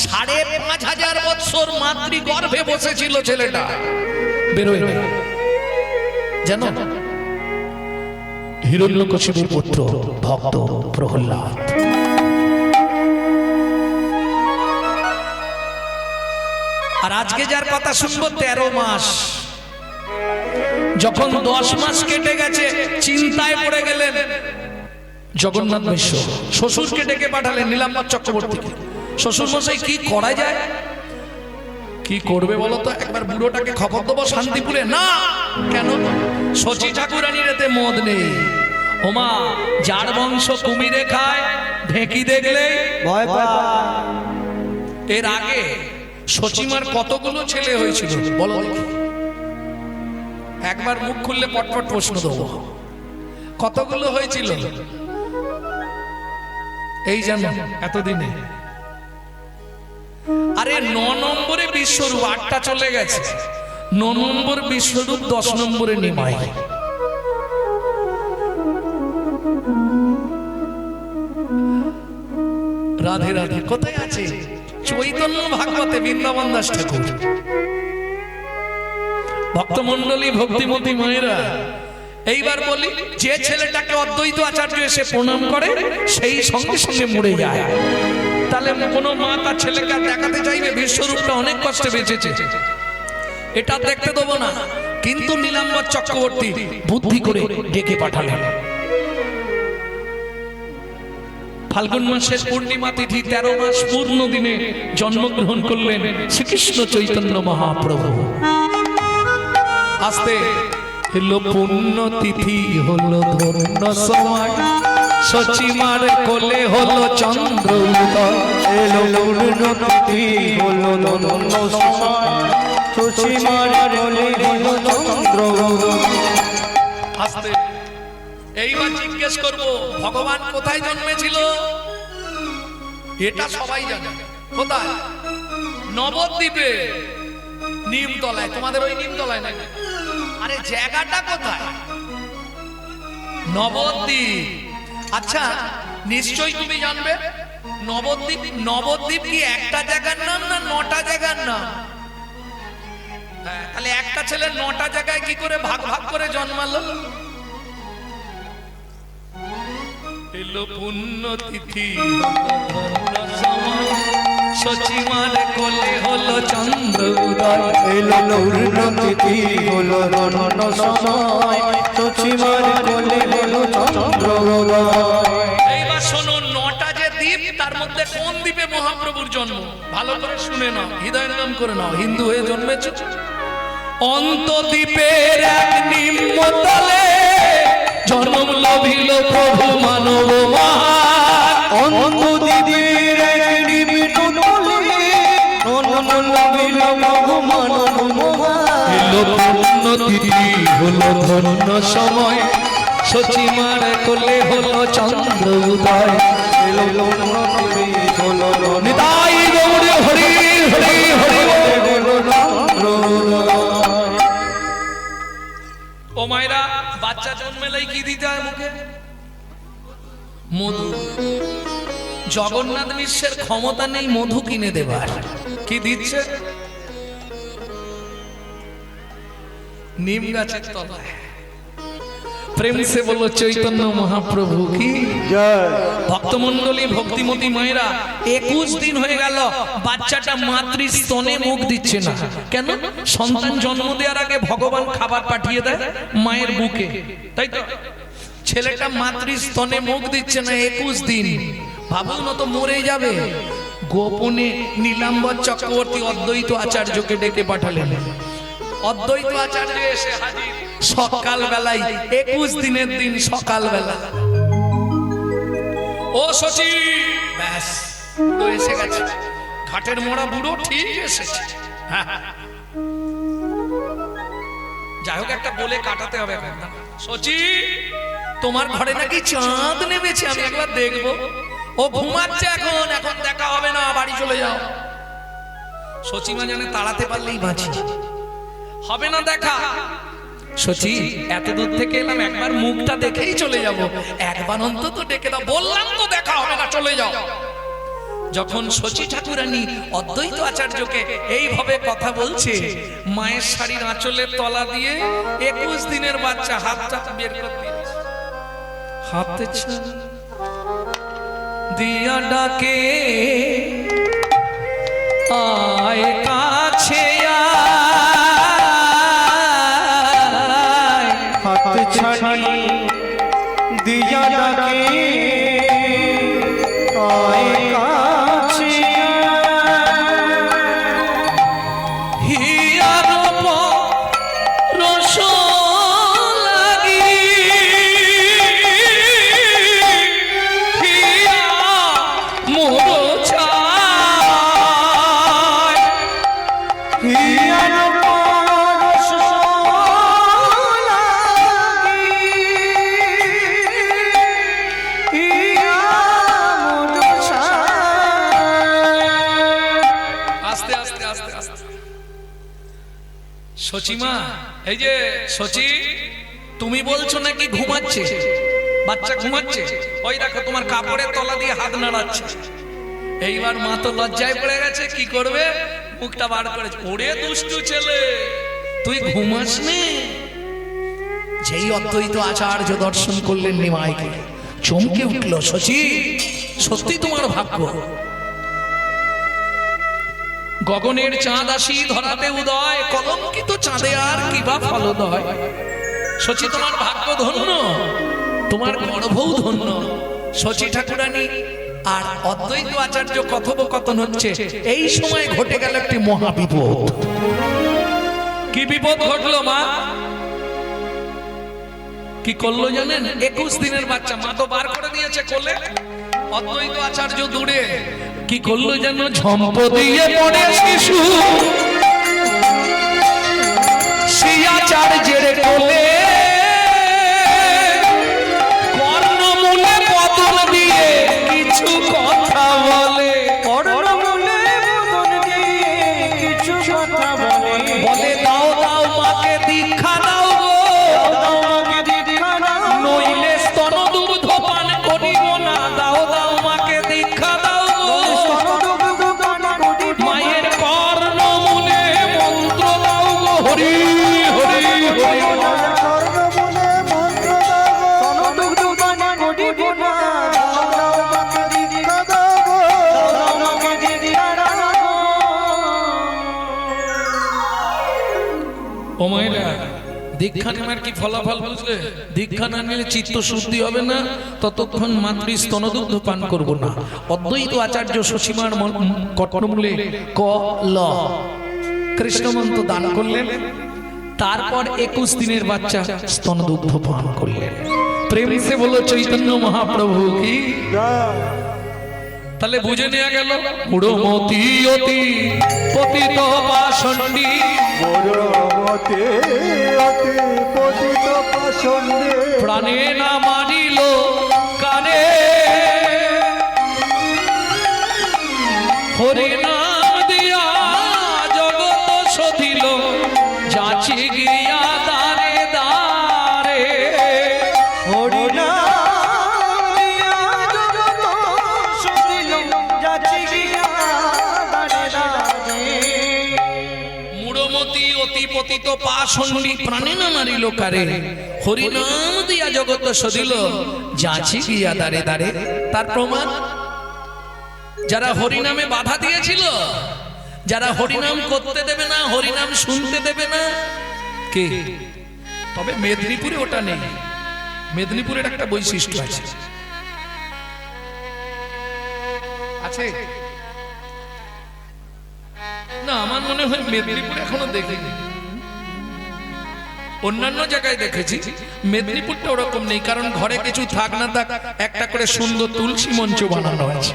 5,500 বছর মাতৃ গর্ভে বসেছিল ছেলেটা, বেরোয় না। জানো? হিরণ্যকশিপুর পুত্র ভক্ত প্রহ্লাদ। আর আজকে যার কথা শুনবো 13 মাস। যখন 10 মাস কেটে গেছে চিন্তায় পড়ে গেলেন জগন্নাথ মিশ্র। শ্বশুরকে ডেকে পাঠালেন নীলাম্বর চক্রবর্তীকে। শ্বশুর মশাই কি করা যায়? কি করবে বলো তো? একবার বুড়োটাকে খবর দেবো শান্তিপুরে? না। কেন? শচী ঠাকুরানীর এতে মদ নেই। ওমা, যার বংশ কুমিরে খায়, ঢেকি দেখলে ভয় পায়। এর আগে শচীমার কতগুলো ছেলে হয়েছিল বলো দেখি? একবার মুখ খুললে পটপট প্রশ্ন দেবো। কতগুলো হয়েছিল এই জানো এতদিনে? আরে 9 নম্বরে বিশ্বরূপ, 8টা চলে গেছে। 9 নম্বর বিশ্বরূপ, 10 নম্বরে নিমাই। রাধে রাধে। কোথায় আছে? চৈতন্য ভাগবতে বৃন্দাবন দাস ঠাকুর। ভক্তমন্ডলী, ভক্তিমতী মায়েরা, এইবার বলি, যে ছেলেটাকে অদ্বৈত আচার্য এসে প্রণাম করে সেই সঙ্গে সঙ্গে মরে যায়। তাহলে কোনো মা তার ছেলেকে দেখাতে চাইবে বিশ্বরূপটা অনেক কষ্টে বেঁচেছে, এটা দেখতে দেবো না। কিন্তু নীলাম্বর চক্রবর্তী বুদ্ধি করে ডেকে পাঠালেন। ফাল্গুন মাসের পূর্ণিমা তিথি 13 মাস পূর্ণ দিনে জন্মগ্রহণ করলেন শ্রীকৃষ্ণ চৈতন্য মহাপ্রভু। আস্তে হলো পূর্ণ তিথি, হলো ধন্য সময়, শচীমার কোলে হলো চন্দ্র উদয়। এলো পূর্ণ তিথি, হলো ধন্য সময়, শচীমার কোলে হলো চন্দ্র উদয়। আস্তে। এইবার জিজ্ঞেস করব, ভগবান কোথায় জন্মেছিল? এটা সবাই জানে। কোথায়? নবদ্বীপে, নিমতলায়। তোমাদের ওই নিমতলায় নাই? আরে জায়গাটা কোথায়? নবদ্বীপ। আচ্ছা, নিশ্চয়ই তুমি জানবে নবদ্বীপ। নবদ্বীপ কি একটা জায়গার নাম না 9টা জায়গার নাম? তাহলে একটা ছেলে 9টা জায়গায় কি করে ভাগ ভাগ করে জন্মালো? এলো পুণ্য তিথি, শচীমার কোলে হলো চন্দ্র উদয়। এলো পূর্ণ তিথি, হলো ধন্য সময়, শচীমার কোলে হলো চন্দ্র উদয়। এইবার শোনো, 9টা যে দ্বীপ, তার মধ্যে কোন দ্বীপে মহাপ্রভুর জন্ম? ভালো করে শুনে নাও, হৃদয় নাম করে নাও। হিন্দু হয়ে জন্মেছ? অন্তদ্বীপের এক নিম্নতলে জন্ম লভিল প্রভু মানব মহান। অন্তদ্বীপের এক নিম্নতলে জন্ম লভিল প্রভু মানব মহান। এলো পূর্ণ তিথি, হলো ধন্য সময়, শচীমার কোলে হলো চন্দ্র উদয়। এলো পূর্ণ তিথি, হলো নিতাই গৌর হরি হরি হরি হলো চন্দ্র উদয়। ও মায়েরা, বাচ্চা জন্মেলেই কি দিতে হয় মুখে? মধু। জগন্নাথ মিশ্রের ক্ষমতা নেই মধু কিনে দেবার। কি দিচ্ছে? নিম গাছের তলায়। প্রেম সে বলো চৈতন্য মহাপ্রভু কি জয়। ভক্তমন্ডলী, ভক্তিমতী মায়েরা, 21 দিন হয়ে গেল বাচ্চাটা মাতৃ স্তনে মুখ দিচ্ছে না। কেন? সন্তান জন্ম দেওয়ার আগে ভগবান খাবার পাঠিয়ে দেয় মায়ের বুকে, তাই তো? ছেলেটা মাতৃ স্তনে মুখ দিচ্ছে না 21 দিন। ভাবুন, না তো মরে যাবে। গোপনে নীলাম্বর চক্রবর্তী অদ্বৈত আচার্যকে ডেকে পাঠালেন। অদ্বৈত আচার্য এসে হাজির সকাল বেলায়, 21 দিনের দিন সকাল বেলা। ও শচী, ব্যাস বুড়ো এসে গেছে, ঘাটের মোড়া বুড়ো ঠিক এসেছে। হ্যাঁ, যাই হোক একটা বলে কাটাতে হবে এখন। সচি, তোমার ঘরে নাকি চাঁদ নেমেছে, আমি একবার দেখবো। ও ঘুমাচ্ছে এখন, এখন দেখা হবে না, বাড়ি চলে যাও। সচিমা জানে তাড়াতে পারলেই বাঁচি, হবে না দেখা। সচি, এত দূর থেকে এলাম, একবার মুখটা দেখেই চলে যাব, একবার অন্তত ডেকে দাও। বললাম তো দেখা হবে না, চলে যাও। যখন সচি ঠাকুরানী অদ্বৈত আচার্যকে এইভাবে কথা বলছে, মায়ের শাড়ির আঁচলের তলা দিয়ে 21 দিনের বাচ্চা হাতটা বের করে দিয়েছে। হাতে দিয়া ডাকে আয় কাছে আয়, হাত ছানি দিয়া ডাকে আয় কাছে হিয়ার রস লাগি হিয়া মোর চায়, হিয়ার রস লাগি হিয়া মোর চায়। আস্তে আস্তে আস্তে আস্তে। সচিমা, এই যে সচি, তুমি বলছো নাকি ঘুমাচ্ছে, বাচ্চা ঘুমাচ্ছে, ওই দেখো তোমার কাপড়ের তলা দিয়ে হাত নাড়াচ্ছে। এইবার মা তো লজ্জায় পড়ে গেছে, কি করবে, মুখটা বার করেছে। ওরে দুষ্টু ছেলে, তুই ঘুমাস নি? যেই অদ্বৈত আচার্য দর্শন করলেন নিমাইকে, চমকে উঠল। সচি, সত্যি তোমার ভাগ্য, গগনের চাঁদ আসি ধরাতে উদয়, কলঙ্কিত চাঁদে আর কিবা ফলদয়। সচি, তোমার ভাগ্য ধন্য, তোমার গর্ভও ধন্য। সচি ঠাকুরানী আর অদ্বৈত আচার্য কথোপকথন হচ্ছে, এই সময় ঘটে গেল একটি মহাবিপদ। কি বিপদ ঘটলো মা? কি করলো জানেন? 21 দিনের বাচ্চা, মা তো বার করে দিয়েছে কোলে, অদ্বৈত আচার্য দূরে। কি করলো যেন? ঝম্প দিয়ে পড়ে শিশু সেই আচার্যের কোলে, কর্ণমূলে পতন দিয়ে কিছু কথা বলে। কর্ণমূলে পতন দিয়ে কিছু কথা বলে, বলে দাও দাও মাকে দীক্ষা দাও গো, দাও মাকে দীক্ষা দাও, নইলে স্তন দুগ্ধ পান করিব না। দাও দাও মাকে দীক্ষা দাও গো, স্তনদুগ্ধ পান করিব না। মায়ের কর্ণমূলে মন্ত্র দাও গো, হরি হরি হরি। কর্ণমূলে মন্ত্র দাও, স্তনদুগ্ধ পান করিব না। দাও মাকে দীক্ষা দাও গো, দাও মাকে দীক্ষা দাও গো। ও মহিলা, দীক্ষা নেওয়ার কি ফলাফল বুঝলে? দীক্ষা না নিলে চিত্ত শুদ্ধি হবে না, ততক্ষণ মাতৃ স্তনদুগ্ধ পান করব না। অদ্বৈত আচার্য সসীমার কর্ণমূলে ক ল কৃষ্ণ মন্ত্র দান করলেন, তারপর 21 দিনের বাচ্চা স্তনদুগ্ধ পান করলেন। প্রেম সে বলো চৈতন্য মহাপ্রভু কি। তাহলে বুঝে নেওয়া গেল, মূঢ়মতি অতি পতিত পাষণ্ডী, মতে অতি পতিত পাষণ্ডে, প্রাণে না মানিল কানে, হরি নাম দিয়া জগৎ সধিল, যাচি গিয়া দারে দারে। হরি নাম দিয়া জগৎ সধিল, যাচি গিয়া দারে দারে। মূঢ়মতি অতি পতিত পাষণ্ডী, প্রাণে না মারিল কারে, হরি নাম দিয়া জগৎ সধিল, যাচি গিয়া দারে দারে। তার প্রমাণ, যারা হরিনামে বাধা দিয়েছিল, যারা হরিনাম করতে দেবে না, হরিনাম শুনতে দেবে না, কে? তবে মেদিনীপুরে ওটা নেই। মেদিনীপুরের একটা বৈশিষ্ট্য আছে, আছে না? আমার মনে হয় মেদিনীপুরে এখনো দেখিনি, অন্যান্য জায়গায় দেখেছি, মেদিনীপুরটা ওরকম নেই। কারণ ঘরে কিছু থাক না থাক, একটা করে সুন্দর তুলসী মঞ্চ বানানো আছে।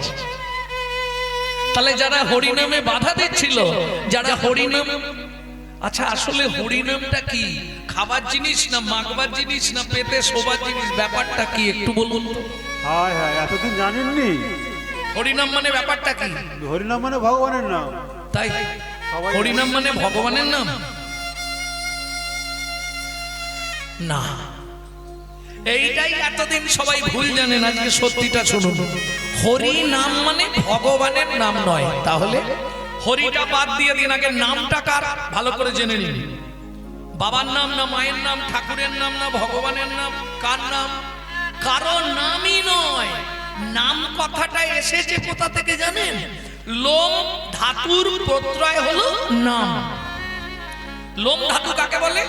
তাহলে যারা হরিনামে বাধা দিচ্ছিল, যারা হরিনাম, আচ্ছা আসলে হরিনামটা কি? খাবার জিনিস না মাগবার জিনিস না পেটে শোবার জিনিস? ব্যাপারটা কি একটু বলুন তো। হায় হায়, এতদিন জানেননি? হরিনাম মানে ব্যাপারটা কি? হরিনাম মানে ভগবানের নাম। তাই হরিনাম মানে ভগবানের নাম না, এইটাই এতদিন সবাই ভুল জানেন। আজকে সত্যিটা শুনুন, হরি নাম মানে ভগবানের নাম নয়। তাহলে হরিটা বাদ দিয়ে দিন, আগে নামটা কার ভালো করে জেনে নিন। বাবার নাম না মায়ের নাম, ঠাকুরের নাম না ভগবানের নাম? কার নাম? কারো নামই নয়। নাম কথাটা এসেছে কোথা থেকে জানেন? লোম ধাতুর প্রত্যয় হলো নাম। লোম ধাতু কাকে বলে?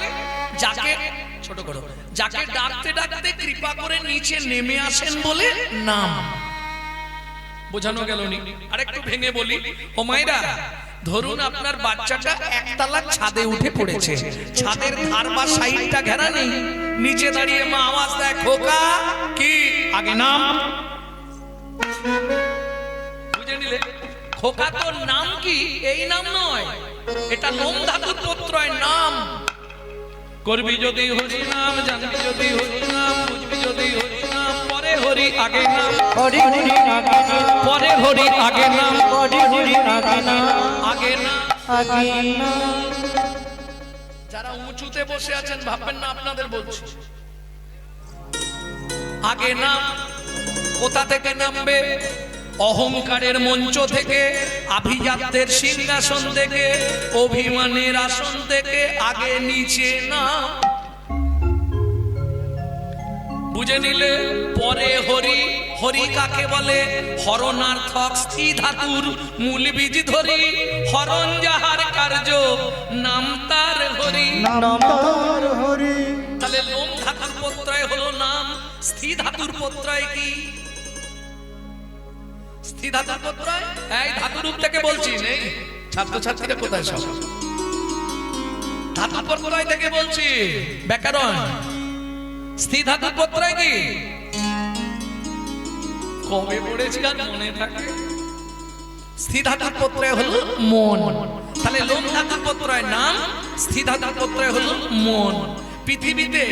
যাকে, ছোট করো, যাকে ডাকতে ডাকতে কৃপা করে নিচে নেমে আসেন বলে নাম। বোঝানো গেল নি? আরেকটু ভেঙে বলি, ও মায়েরা, ধরুন আপনার বাচ্চাটা একতলা ছাদে উঠে পড়েছে, ছাদের ধার বা সাইডটা ঘেরা নেই, নিচে দাঁড়িয়ে মা আওয়াজ দেয়, খোকা কি? আগে নাম। বুঝে নিলে? খোকা তো নাম কি? এই নাম নয়, এটা লোম ধাতুর প্রত্যয় নাম। করবি যদি হরি নাম, জানবি যদি হরি নাম, বুঝবি যদি হরি নাম, পরে হরি আগে নাম, হরি হরি আগে নাম, পরে হরি আগে নাম, হরি হরি আগে নাম, আগে নাম। আগে নাম। যারা উঁচুতে বসে আছেন ভাববেন না আপনাদের বলছি। আগে নাম। কোথা থেকে নামবে? অহংকারের মঞ্চ থেকে, আভিজাত্যের সিংহাসন থেকে, অভিমানের আসন থেকে আগে নিচে নাম। বুঝে নিলে? পরে হরি। হরি কাকে বলে? হরণার্থক স্থি ধাতুর মূল বীজ ধরি, হরণ যাহার কার্য নাম তার হরি। নাম তার হরি। তাহলে লোম ধাতুর প্রত্যয় হলো নাম, স্থি ধাতুর প্রত্যয় কি? স্থি ধাতুর প্রত্যয় এই ধাতুরূপ থেকে বলছি, নেই ছাত্রছাত্রীরা কোথায় সব? ধাতু প্রত্যয় থেকে বলছি, ব্যাকরণ। স্থি ধাতুর প্রত্যয় কি? কবে পড়েছি আর মনে থাকে? স্থি ধাতুর প্রত্যয় হলো মন। তাহলে লোম ধাতুর প্রত্যয় নাম, স্থি ধাতুর প্রত্যয় হলো মন। পৃথিবীতে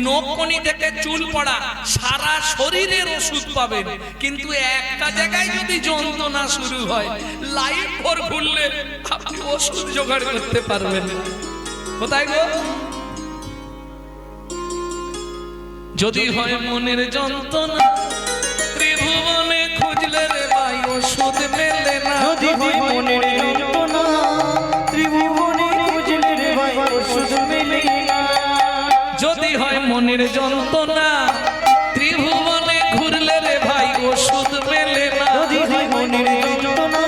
নখকনি থেকে চুল পড়া সারা শরীরের ওষুধ পাবেন, কিন্তু একটা জায়গায় যদি যন্ত্রণা শুরু হয়, লাইফ ভর ঘুরলে আপনি ওষুধ জোগাড় করতে পারবেন না। কোথায় গো? যদি হয় মনের যন্ত্রণা, ত্রিভুবনে খুঁজলে রে ভাই ওষুধ মেলে না। যদি হয় মনের যন্ত্রণা, ত্রিভুবনে খুঁজলে রে ভাই ওষুধ মেলে না। যদি হয় মনের যন্ত্রণা, ত্রিভুবনে ঘুরলে রে ভাই ওষুধ মেলে না। যদি হয় মনের যন্ত্রণা,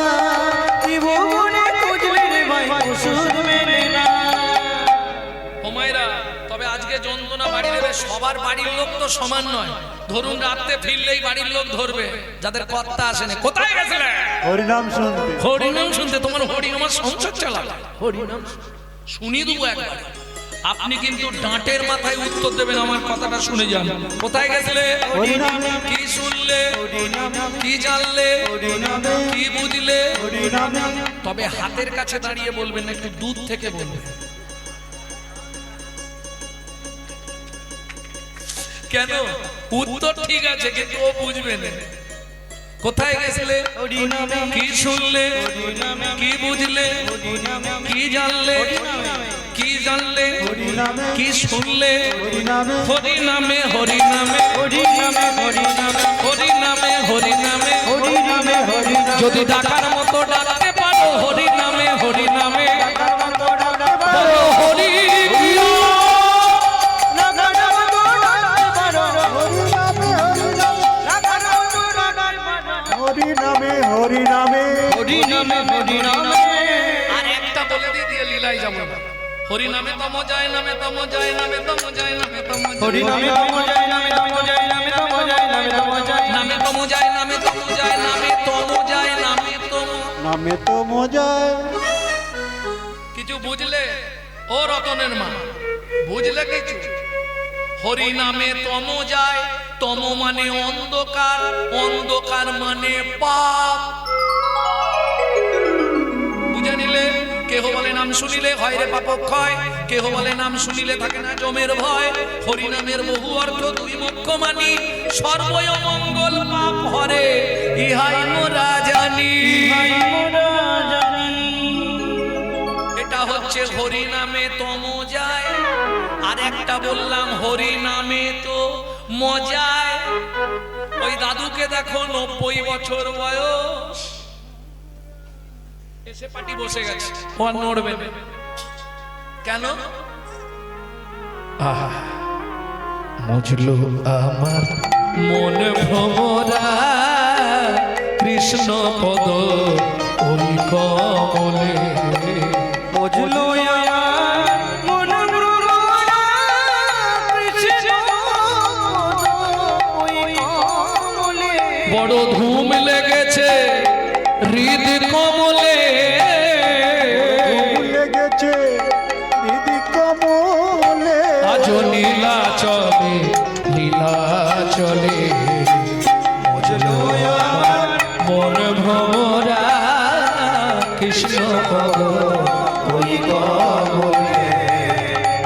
ত্রিভুবনে খুঁজলে রে ভাই ওষুধ মেলে না। ও মায়েরা, তবে আজকে যন্ত্রণা বাড়ি দেবে। সবার বাড়ির লোক তো সমান নয়। ধরুন রাতে ফিরলেই বাড়ির লোক ধরবে, যাদের কর্তা আসেনি। কোথায় গেছিলে? হরিনাম শুনতে। হরিনাম শুনতে। তোমার হরি আমার সংসার চালাবে। হরিনাম শুনি দেবো একবার। আপনি কিন্তু ডাঁটের মাথায় উত্তর দেবেন, আমার কথাটা শুনে যান। কোথায় গেছিলে? হরিনাম। কি শুনলে? হরিনাম। কি জানলে? হরিনাম। কি বুঝলে? হরিনাম। তবে হাতের কাছে দাঁড়িয়ে বলবেন, একটু দূর থেকে বলবেন। কেন? উত্তর ঠিক আছে, কিন্তু ও বুঝবে না। কোথায় গেছিলে? কি শুনলে? কি বুঝলে? কি জানলে? কি জানলে? কি শুনলে? হরি নামে হরি নামে হরি নামে হরি নামে হরি নামে হরি নামে হরি নামে হরি নামে যদি ডাকার মতো ডাকতে পারো, হরি নামে হরি নামে বলো হরি হরিনামে হরিনামে হরিনামে হরিনামে। আর একটা বলে দিয়ে লীলায় যাবো। হরি নামে তম যায়, নামে তম যায়, নামে তম যায়, নামে তম যায়, হরিনামে তম যায়, নামে তম যায়, নামে তম যায়, নামে তম যায়, নামে তম যায়, নামে তম যায়, নামে তম যায়, নামে তম। নামে তম যায়। কিছু বুঝলে? ও রতনের মা, বুঝলে কিছু? হরি নামে তম যায়, তম মানে অন্ধকার, অন্ধকার মানে পাপ। কেহ বলে নাম শুনিলে হয় রে পাপক্ষয়, কেহ বলে নাম শুনিলে থাকে না জমের ভয়। হরিনামের বহু অর্থ দুই মুখ্য মানি, সর্বয় মঙ্গল পাপ হরে ইহাই মোরা জানি। এটা হচ্ছে হরি নামে তো মজায়, আর একটা বললাম হরি নামে তো মজায়। ওই দাদুকে দেখো 90 বছর বয়স, এসে পাটি বসে গেছে, ও আর নড়বে না। কেন? মুজলো আমার মন ভ্রমরা কৃষ্ণ পদ ওই কমলে। মুজলো মন ভ্রমরা কৃষ্ণ ওই কমলে। বড় ধুম লেগেছে হৃদ কমলে, লেগেছে হৃদ কমলে। আজ লীলা চলে লীলা চলে। মুজলো আমার মন ভ্রমরা কৃষ্ণ পদ ওই কমলে।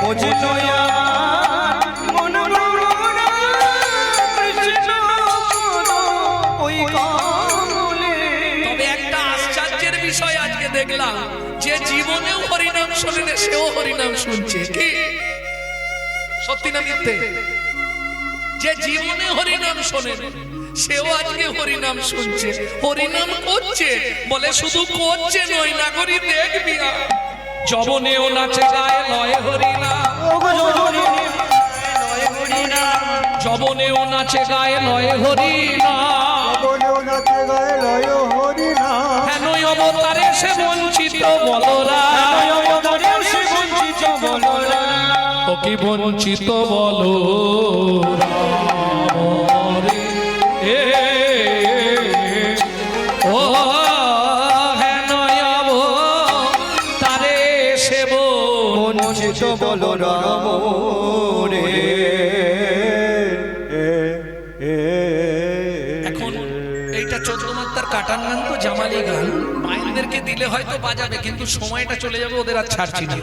মুজলো আমার মন ভ্রমরা কৃষ্ণ ওই কমলে। তবে একটা আশ্চর্যের বিষয় আজকে দেখলাম, যে জীবনেও হরিনাম শোনেনি সেও হরিনাম শুনছে। কি সত্যি না মিথ্যে? যে জীবনে হরিনাম শোনেনি সেও আজকে হরিনাম শুনছে, হরিনাম করছে। বলে শুধু করছে নয়, না করি দেখবি না। যবনেও নাচে গায়ে লয় হরিনাম, যবনেও নাচে গায়ে লয় হরিনাম। হেন অবতারে সে বঞ্চিত বলরা, ও কি বঞ্চিত বলো এ ও হেন অবতারে সে বঞ্চিত বলো রাম রে। এখন এইটা 14 মাত্রার কাটান গান তো, জামালি গান। মাইনদেরকে দিলে হয়তো বাজাবে, কিন্তু সময়টা চলে যাবে, ওদের আর ছাড়ছি না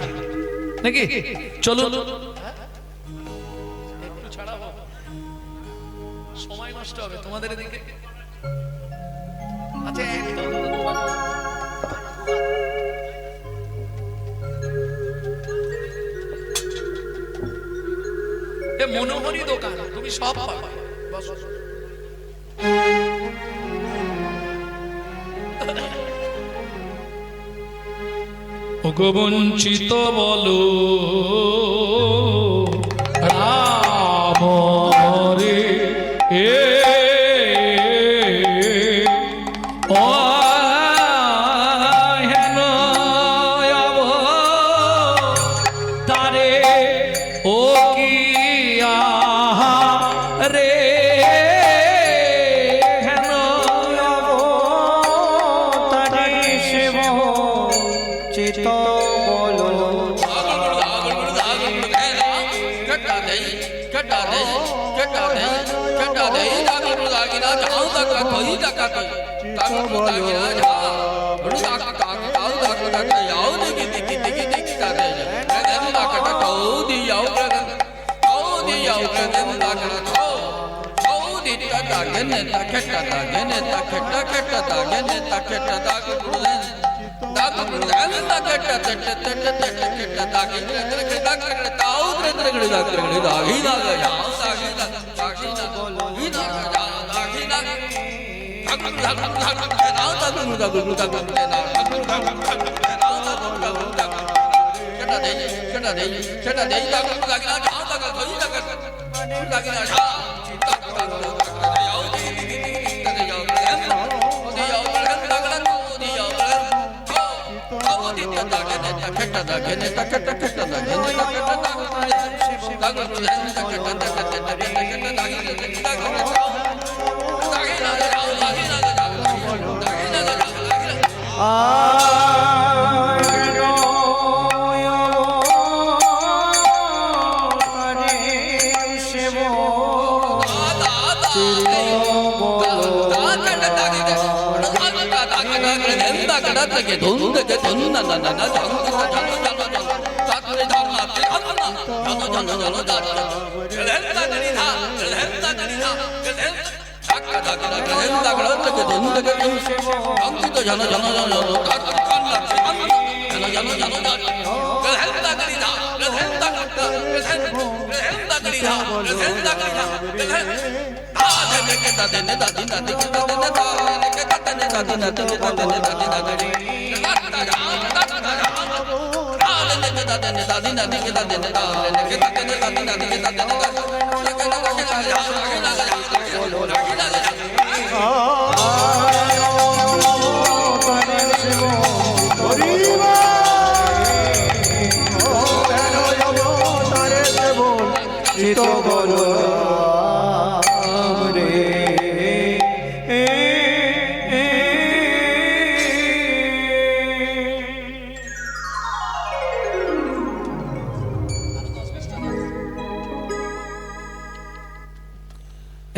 নাকি। চলো একটু ছাড়া হোক, সময় নষ্ট হবে তোমাদের এদিকে। আচ্ছা এ মনোহরি দোকান, তুমি সব পাবে। বসো। বঞ্চিত বলো রাম রে এ ও হেন অবতারে ও কি আহা রে হেন অবতারে সে বঞ্চিত বলো। থেকে ধুন থেকে ধুন না না না না জানো জানো জানো জানো জানো তাতে জানো আপনি জানো না জানো জানো জানো জানো রেলদা গড়ি না রেলদা গড়ি না ধাক্কা ধাক্কা রেলদা গড় থেকে ধুন থেকে ধুন জানো তো জানো জানো জানো তাতে কান লাগছে জানো জানো জানো জানো রেলদা গড়ি না রেলদা রেলদা গড়ি না রেলদা গড়ি না দাদা কে দাদা নে দাদি দাদি কে দাদা নে দাদা কে দাদা নে দাদি দাদি কে দাদা নে দাদি দাদা রে দাদা নে দাদি দাদি কে দাদা নে দাদা কে দাদা নে দাদি দাদি কে দাদা নে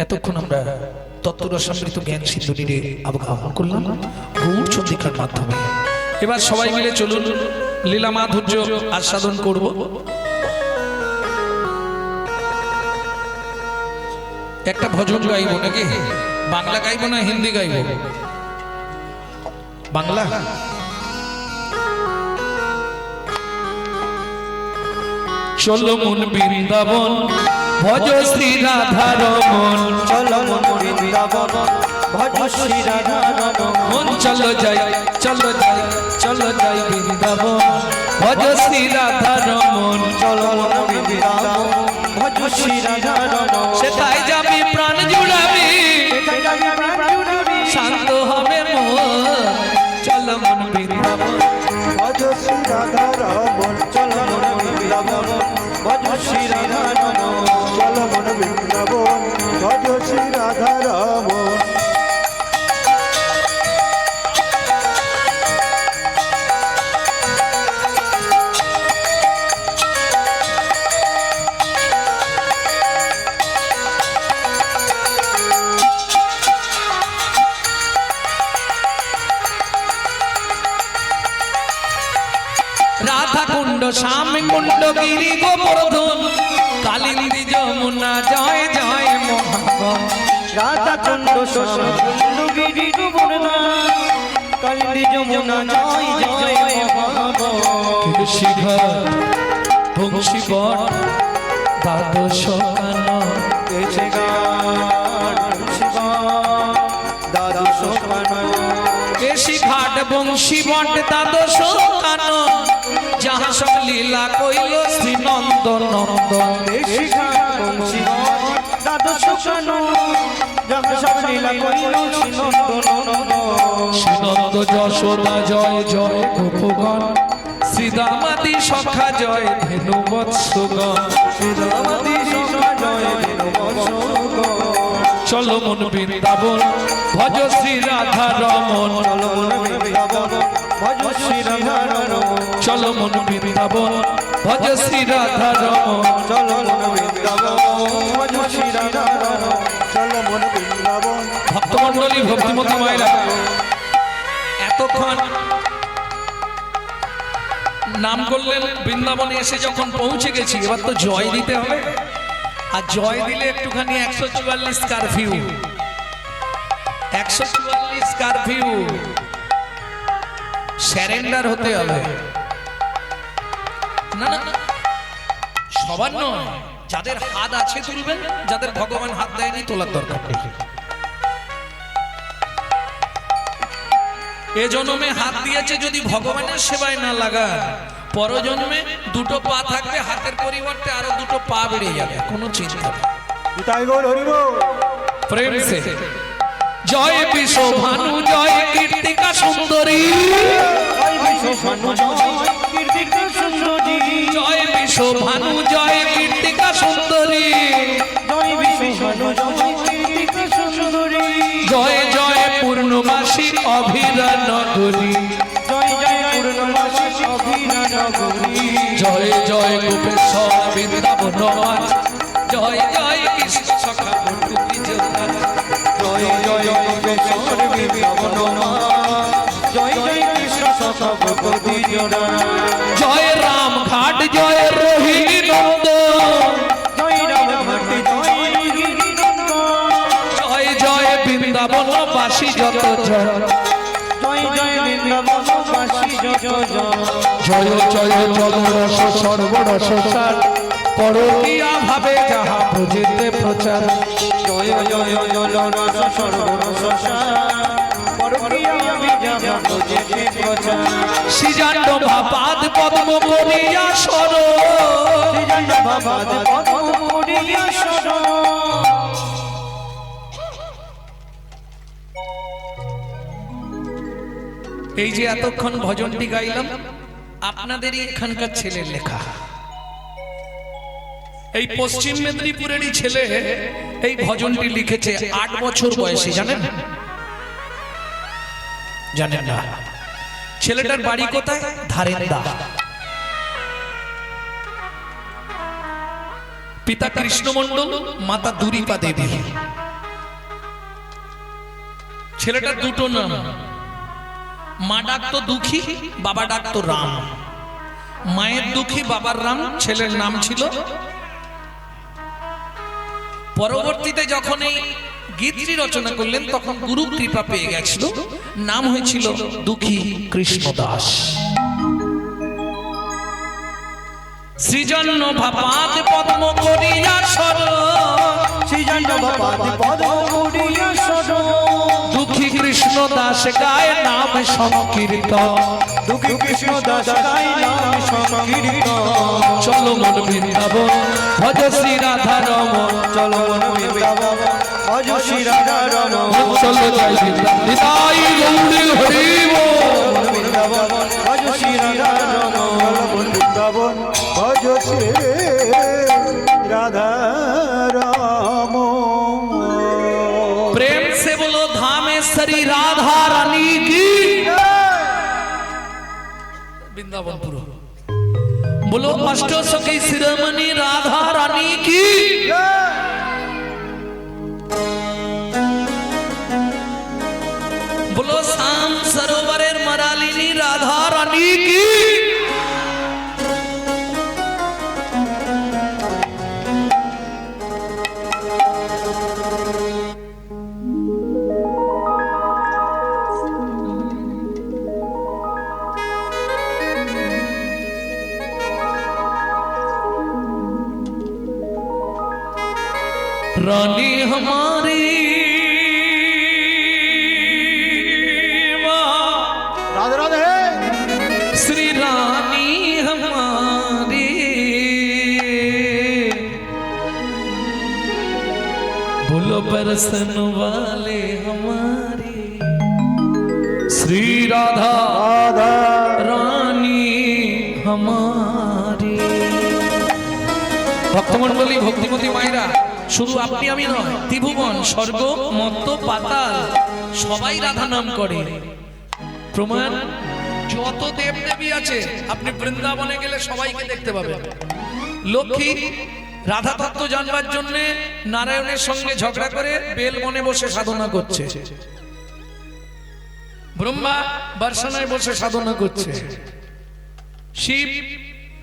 এতক্ষণ আমরা তত্ত্বরসামৃত জ্ঞান সিন্ধুটিরে আবগাহন করলাম গৌর চন্দ্রিকার মাধ্যমে। এবার সবাই মিলে চলুন লীলা মাধুর্য আস্বাদন করব। একটা ভজন গাইব নাকি? বাংলা গাইব না হিন্দি গাইব? বাংলা। চলো মন বৃন্দাবন ভজ শ্রী রাধা রমন, চলো মন বৃন্দাবন ভজ শ্রী রাধা রমন, মন চলো যাই চলো যাই চলো যাই বৃন্দাবন ভজ শ্রী রাধা রমন, চলো মন বৃন্দাবন ভজ শ্রী রাধা রমন, সেটাই যাবি প্রাণ জুড়াবি শান্ত হবে মন, চলো মন বৃন্দাবন ভজ শ্রী রাধা রমন, চলো মন বৃন্দাবন ভজ শ্রী রাধা রমন, চলো মন বৃন্দাবন ভজ শ্রী রাধা রমন। রাধা কুণ্ড শ্যাম কুণ্ড গিরি গোবর্ধন কালিন্দী যমুনা জয় জয় মহাগণ, রাধা চন্দ্র কুন্ড গিরি গোবর্ধন কালিন্দী যমুনা জয় জয় মহাগণ, কৃষিঘর বংশীবন দ্বাদশ কান, কেছে গান শিবান দ্বাদশ কানন, কেশি ঘাট বংশী বট দ্বাদশ কানন, যাহা সব লীলা কইল শ্রী নন্দ নন্দন, দেশি ঘাট শিবান দ্বাদশ কানন, যাহা সব লীলা কইল শ্রী নন্দ নন্দন, শ্রী নন্দ যশোদা জয় জয় গোপগণ, শ্রীদামাদি সখা জয় ধেনু বৎসগণ, শ্রীরামাদি সখা জয় বৎসগণ, চলো মন বৃন্দাবন ভজ শ্রী রাধা রমন, চলো মন বৃন্দাবন ভজ শ্রী রাধা রমন, চলো মন বৃন্দাবন ভজ শ্রী রাধা রমন, চলো মন বৃন্দাবন ভজ শ্রী রাধা রমন, চলো মন বৃন্দাবন। ভক্তমণ্ডলী ভক্তিমতী মায়েরা এতক্ষণ নাম করলেন, বৃন্দাবনে এসে যখন পৌঁছে গেছি এবার তো জয় দিতে হবে, আর জয় দিলে একটুখানি 144 কারফিউ 144 কারফিউ স্যারেন্ডার হতে হবে। না না না, সবার নয়, যাদের হাত আছে তুলবেন, যাদের ভগবান হাত দেয়নি তোলার দরকার নেই। এ জন্মে হাত দিয়েছে যদি ভগবানের সেবায় না লাগা, পরজন্মে দুটো পা থাকবে, হাতের পরিবর্তে আরো দুটো পা বেড়ে যাবে, কোনো চিন্তা নেই। তাই বল হরি বল। প্রেম সে জয় বিশ্ব ভানু জয় কীর্তিকা সুন্দরী, জয় বিশ্ব ভানু জয় কীর্তিকা সুন্দরী, জয় বিশ্ব ভানু জয় কীর্তিকা সুন্দরী, জয় বিশ্ব ভানু জয় কীর্তিকা সুন্দরী, জয় জয় পূর্ণমাসী অভিরা নগরী, জয় জয় পূর্ণমাসী অভিরা নগরী, জয় জয় গোপেশ্বর বৃন্দাবন নাথ, জয় জয় কৃষ্ণ সখা বন্ধু বিজয়নাথ, জয় জয় গোপেশ্বর বৃন্দাবন নাথ, জয় জয় কৃষ্ণ জয় জয় জল রস সর্বরস সার পরকিয়া ভাবে যাহা প্রজেতে প্রচার জয় জয় জল রস সর্বরস পরকিয়া বিজা প্রজেতে প্রচার শ্রীজাণ্ড ভাপাদ পদ্ম করিয়া সর শ্রীজাণ্ড ভাপাদ পদ্ম করিয়া সর এই যে এতক্ষণ ভজনটি গাইলাম আপনাদেরই এখানকার ছেলের লেখা। এই পশ্চিম মেদিনীপুরেরই ছেলে এই ভজনটি লিখেছে 8 বছর বয়সে, জানেন? জানেন না? ছেলেটার বাড়ি কোথায়? ধারেন্দা। পিতা কৃষ্ণমণ্ডল, মাতা দুরিপা দেবী। ছেলেটার দুটো নাম, মা ডাকতো দুঃখী, বাবা ডাকতো রাম। মায়ের দুঃখী, বাবার রাম, ছেলের নাম ছিল। পরবর্তীতে যখন এই গীতটি রচনা করলেন তখন গুরু কৃপা পেয়ে গেছিল, নাম হয়েছিল দুঃখী কৃষ্ণদাস। সৃজন্য ভাপাদ পদ্ম করিয়া সর শ্রীজাণ্ড ভাপাদ পদ্ম করিয়া সর দুঃখী কৃষ্ণ দাস গায় নাম সংকীর্তন দুঃখী কৃষ্ণ দাস গায় নাম সংকীর্তন চলো মন বৃন্দাবন ভজ শ্রী রাধা রমন চলো মন বৃন্দাবন ভজ শ্রী রাধা রমন চলো জয় নিতাই গৌরী হরি বল বৃন্দাবন ভজ শ্রী রাধা রমন মন বৃন্দাবন ভজ শ্রী রাধা রমন प्रेम से बोलो धामेश्वरी राधा रानी की वृंदावनपुर बोलो अष्टो सखी शिरोमणि राधा रानी की बोलो शाम सरोवरेर मरालिनी राधा रानी की रानी हमारी राधे राधे श्री रानी हमारी बोलो बरसन वाले हमारी श्री राधा राधा रानी हमारी ভক্তমণ্ডলী ভক্তিমতী মায়েরা শুধু আপনি আমি নয়, ত্রিভুবন স্বর্গ মর্ত পাতাল সবাই রাধা নাম করে। প্রমাণ যত দেব দেবী আছে আপনি বৃন্দাবনে গেলে সবাইকে দেখতে পাবেন। লক্ষ্মী রাধা তত্ত্ব জানবার জন্য নারায়ণের সঙ্গে ঝগড়া করে বেলবনে বসে সাধনা করছে, ব্রহ্মা বর্ষানায় বসে সাধনা করছে।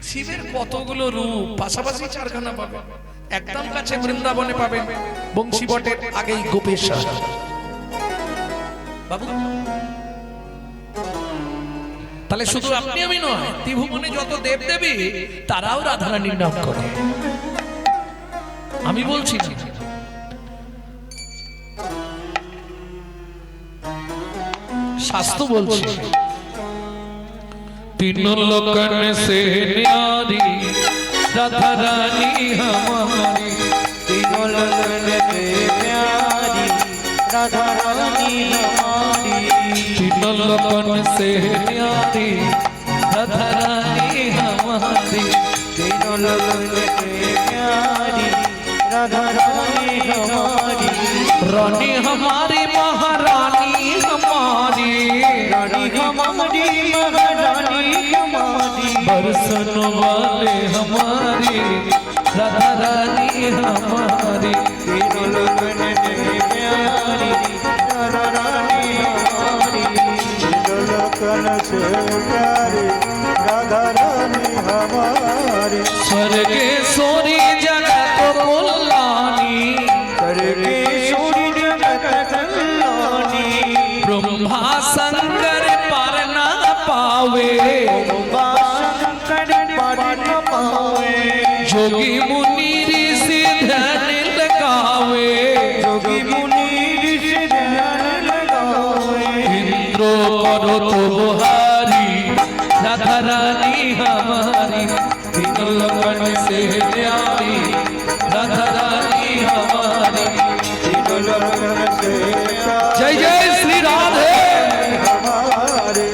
শিবের কতগুলো রূপ, পাশাপাশি চারখানা পাবেন। একদম কাছে বৃন্দাবনে পাবেন বংশী বটের আগেই গোপেশ্বর বাবু। তাহলে শুধু আপনি আমি নয়, ত্রিভুবনে যত দেব দেবী তারাও রাধারানীর নাম করে। আমি বলছি না, শাস্ত্র বলছে तीन लोकन से न्यारी राधा रानी हमारी तीनों लोकन से प्यारी राधा रानी हमारी तीन लोकन से न्यारी राधा रानी हमारी तीनों लोकन से प्यारी राधा रानी हमारी रानी हमारी महारानी हमारी रानी हमारी महारानी हमारी बरसन वाले हमारी राधा रानी हमारी तीनों लोकन से प्यारी राधा रानी हमारी तीनों लोकन से प्यारी राधा रानी हमारी स्वर्गेश्वरी जगत कल्याणी स्वर्गेश्वरी जगत कल्याणी ब्रह्मा शंकर पर न पावे ब्रह्मा समावे जोगी मुनि ऋषि ध्यान लगावे जोगी मुनि ऋषि ध्यान लगावे इंद्र करो तो बुहारी राधा रानी हमारी तीनों लोगन से न्यारी राधा रानी हमारी तीनों लोगन से जय जय श्री राधे हमारे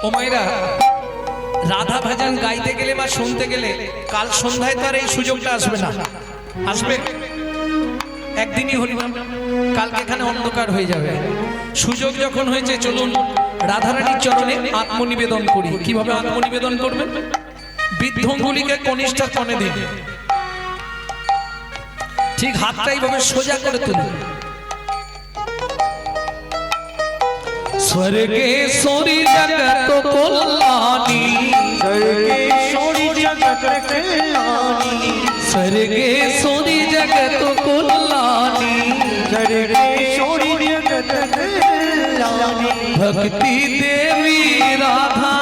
ও মায়েরা রাধা ভজন গাইতে গেলে বা শুনতে গেলে কাল সন্ধ্যায় তো আর এই সুযোগটা আসবে না আসবে একদিনই হরিনাম কালকে এখানে অন্ধকার হয়ে যাবে সুযোগ যখন হয়েছে চলুন রাধারানীর চরণে আত্মনিবেদন করি কিভাবে আত্মনিবেদন করবেন বৃদ্ধঙ্গুলিকে কনিষ্ঠা কনে দিন ঠিক হাতটা এইভাবে সোজা করে তুলুন स्वर्गेश्वरी जगत कल्याणी स्वर्गेश्वरी जगत कल्याणी स्वर्गेश्वरी जगत कल्याणी स्वर्गेश्वरी जगत कल्याणी भक्ति देवी राधा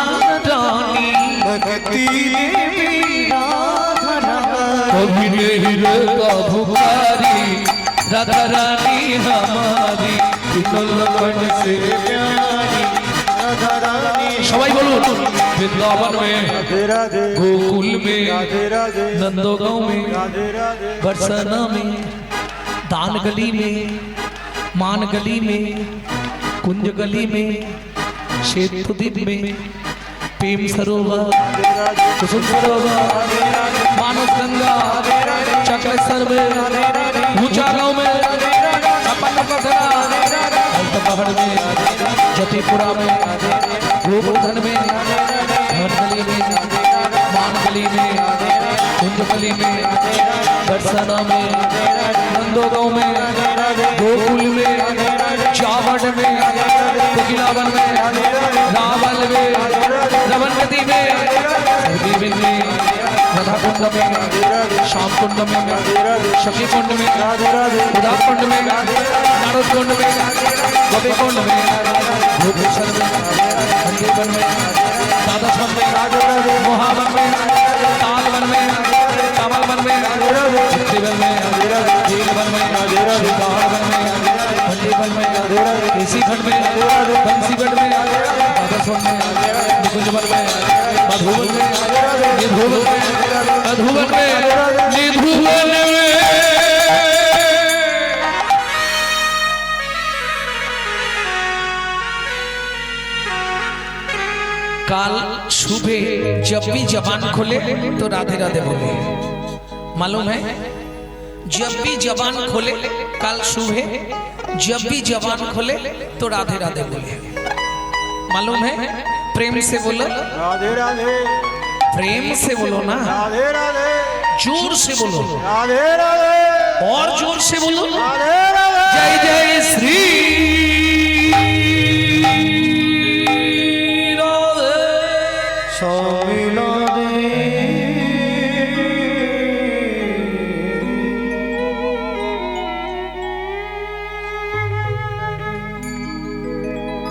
रानी भक्ति देवी राधा रानी कभी नहीं रहेगा भुखारी राधा रानी हमारी तीनों लोगन से प्यारी राधा रानी सबाई बोलूं वृंदावन में राधे राधे गोकुल में राधे राधे नंदोगांव में राधे राधे बरसाना में दान गली में मान गली में कुंज गली में शेतुदीप में प्रेम सरोवर कुसुम सरोवर मानस गंगा चक्रेश्वर में ऊंचा गांव में छप्पन पहाड़ में जतीपुरा में गोवर्धन में धन गली में मान गली में कुंज गली में बरसाना में नंदोगांव में गोकुल में चावड़ में कोकिलावन में रावल में रवनगति में सरदीवन में राधा कुंड में श्याम कुंड में सखी कुंड में उदा कुंड में नारद कुंड में गोपी कुंड में भूपेश्वर में संजीवन में दादाश्वन में मोहावन में तालवन में कमलवन में चित्तीवन में नीलवन में श्रीकालवन में पंडीवन में केसीखंड में बंसीगढ़ में दादाश्वन में निकुंजवन में मधुवन में निधुवन में मधुवन में निधुवन में काल सुबह जब भी जबान खोले तो राधे राधे बोले मालूम है जब भी जबान खोले काल सुबह जब भी जबान खोले तो राधे राधे बोले मालूम है प्रेम से बोलो राधे राधे प्रेम से बोलो ना राधे राधे जोर से बोलो राधे राधे और जोर से बोलो राधे राधे जय जय श्री राधे स्वामी राधे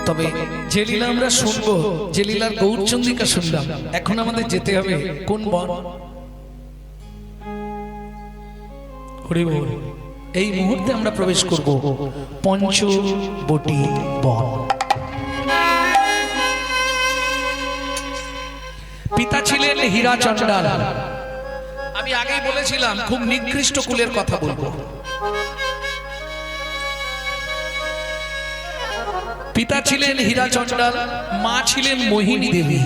তবে যে লীলা আমরা শুনবো যে লীলার গৌরচন্দ্রিকা শুনলাম এখন আমাদের যেতে হবে কোন বন হরি বল এই মুহূর্তে আমরা প্রবেশ করব পঞ্চবটি বন পিতা ছিলেন হীরা চণ্ডাল আমি আগেই বলেছিলাম খুব নিকৃষ্ট কুলের কথা বলবো পিতা ছিলেন হীরা চণ্ডাল মা ছিলেন মোহিনী দেবী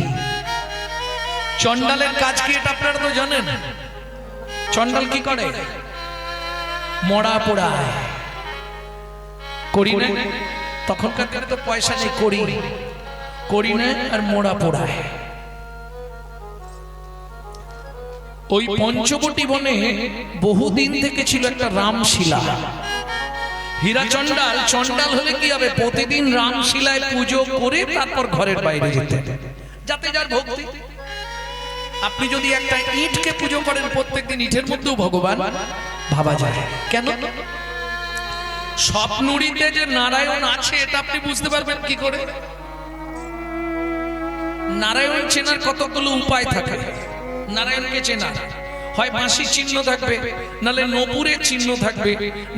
চণ্ডালের কাজ কি এটা আপনারা তো জানেন চণ্ডাল কি করে মরা পোড়ায় করি না তখনকার দিনে তো পয়সা নেই করি না আর মোড়া পোড়ায় ওই পঞ্চবটি বনে বহুদিন থেকে ছিল একটা রামশিলা হীরা চণ্ডাল চণ্ডাল হলে কি হবে, প্রতিদিন রামশিলায় পুজো করে তারপর ঘরের বাইরে যেতে, যাতে যার ভক্তি। আপনি যদি একটা ইটকে পুজো করেন প্রত্যেকদিন, ইটের মধ্যেও ভগবান ভাবা যায়। কেন? সব নুড়িতে যে নারায়ণ আছে এটা আপনি বুঝতে পারবেন কি করে? নারায়ণ চেনার কতগুলো উপায় থাকে। নারায়ণকে চেনা হয় বাঁশির চিহ্ন থাকবে, নালে নপুরের চিহ্ন থাকবে,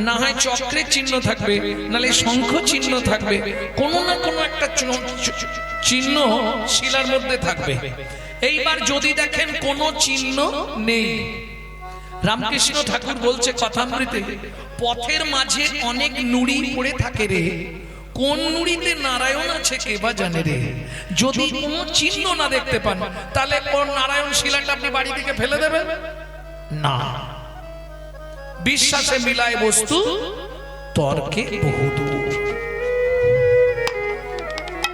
না হয় চক্রের চিহ্ন থাকবে, নালে শঙ্খ চিহ্ন থাকবে, কোনো না কোনো একটা চিহ্ন শিলার মধ্যে থাকবে। এইবার যদি দেখেন কোনো চিহ্ন নেই, রামকৃষ্ণ ঠাকুর বলছে কথামৃতে, পথের মাঝে অনেক নুড়ি পড়ে থাকে রে, কোন নুড়িতে নারায়ণ আছে কে বা জানে রে। যদি কোনো চিহ্ন না দেখতে পান, তাহলে কোন নারায়ণ শিলাটা আপনি বাড়ি থেকে ফেলে দেবেন না। বিশ্বাসে মিলায় বস্তু, তর্কে বহুদূর।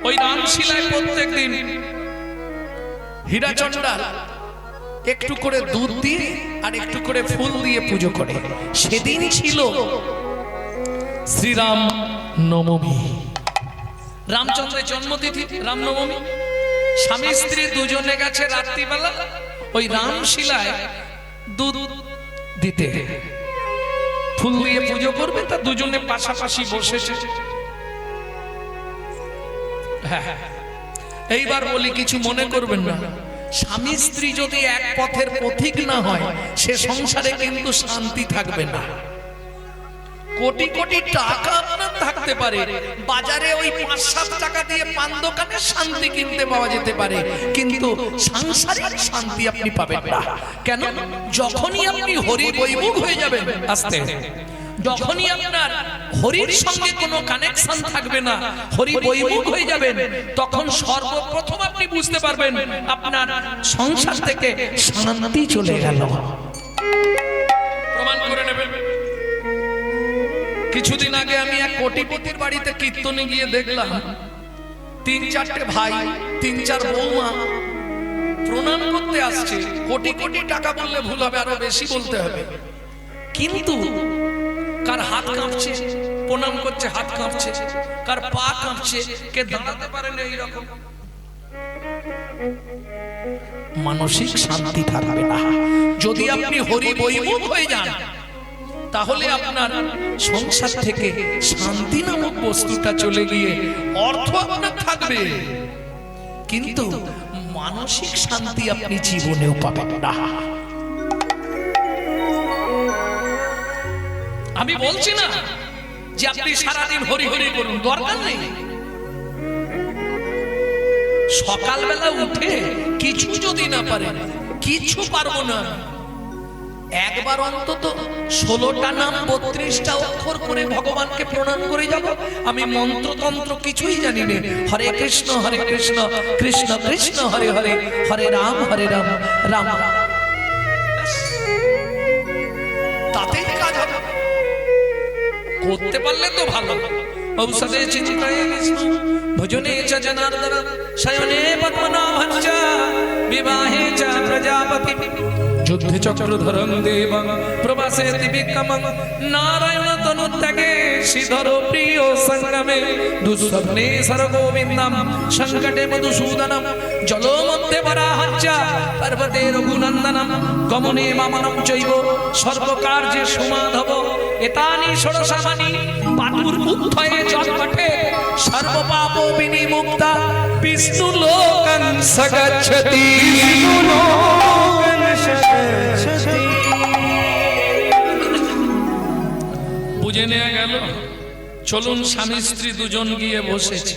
ওই রামশিলায় প্রত্যেকদিন হীরা চণ্ডাল একটু করে দুধ দিয়ে আর একটু করে ফুল দিয়ে পুজো করে। সেদিন ছিল শ্রীরাম নবমী, রামচন্দ্রের জন্মতিথি রামনবমী। স্বামী স্ত্রী দুজনে গেছে রাত্রিবেলা ওই রামশিলায় দুধ দিতে, ফুল দিয়ে পুজো করবে, তা দুজনে পাশাপাশি বসেছে। হ্যাঁ, এইবার বলি কিছু মনে করবেন না, স্বামী স্ত্রী যদি এক পথের পথিক না হয়, সে সংসারে কিন্তু শান্তি থাকবে না। কোটি কোটি টাকা আপনার থাকতে পারে, বাজারে ওই ৫-৭ টাকা দিয়ে পান দোকানে শান্তি কিনতে পাওয়া যেতে পারে, কিন্তু সাংসারিক শান্তি আপনি পাবেন না। কেন? যখনই আপনি হরি বৈমুখ হয়ে যাবেন, আস্তে যখনই আপনার হরির সঙ্গে কোনো কানেকশন থাকবে না, হরি বৈমুখ হয়ে যাবেন, তখন সর্বপ্রথম আপনি বুঝতে পারবেন আপনার সংসার থেকে শান্তি চলে গেল। প্রমাণ করে নেবেন। কিছুদিন আগে আমি এক কোটিপতির বাড়িতে কীর্তনে গিয়ে দেখলাম ৩-৪টে ভাই, ৩-৪ বৌমা প্রণাম করতে আসছে। কোটি কোটি টাকা বললে ভুল হবে, আরো বেশি বলতে হবে। কিন্তু কার হাত কাঁপছে, প্রণাম করছে হাত কাঁপছে, কার পা কাঁপছে, কে দাঁড়াতে পারে না। এইরকম মানসিক শান্তি থাকবে না। যদি আপনি হরি বৈমুখ হয়ে যান, তাহলে আপনার সংসার থেকে শান্তি নামক বস্তুটা চলে গিয়ে অর্থ আপনার থাকবে, কিন্তু মানসিক শান্তি আপনি জীবনেও পাবেন না। আমি বলছি না যে আপনি সারাদিন হরি হরি করুন, দরকার নেই। সকালবেলা উঠে কিছু যদি না পারেন, কিছু পারবো না, একবার অন্তত 16টা নাম 32টা অক্ষর করে ভগবানকে প্রণাম করে যাব। আমি মন্ত্রতন্ত্র কিছুই জানি না। হরে কৃষ্ণ কৃষ্ণ কৃষ্ণ হরে হরে, হরে রাম রাম রাম, তাতেই কাজ হবে। করতে পারলে তো ভালো। ঔষধে চিন্তায় বিষ্ণু, ভোজনে চ জনার্দন, শয়নে পদ্মনাভঞ্চ, বিবাহে চ প্রজাপতি, যুদ্ধে চক্রধরং দেবং, প্রবাসে বিক্রমং, নারায়ণ তনুত্যাগে শ্রীধর প্রিয় সঙ্গমে, দুঃস্বপ্নে সরগোবিন্দম, সংকটে মধুসূদনম, জলো মধ্যে বরাহঞ্চ, পর্বতে রঘুনন্দনম, গমনে মামনম চৈব, সর্বকার্যে সুমাধব, এতানি ষোড়শামানি, পাতুর উত্থয়ে জন্মঠে, সর্বপাপ বিনিমুক্তা, বিষ্ণু লোকং সগচ্ছতি। বুঝে নেওয়া গেল। চলুন স্বামী স্ত্রী দুজন গিয়ে বসেছে।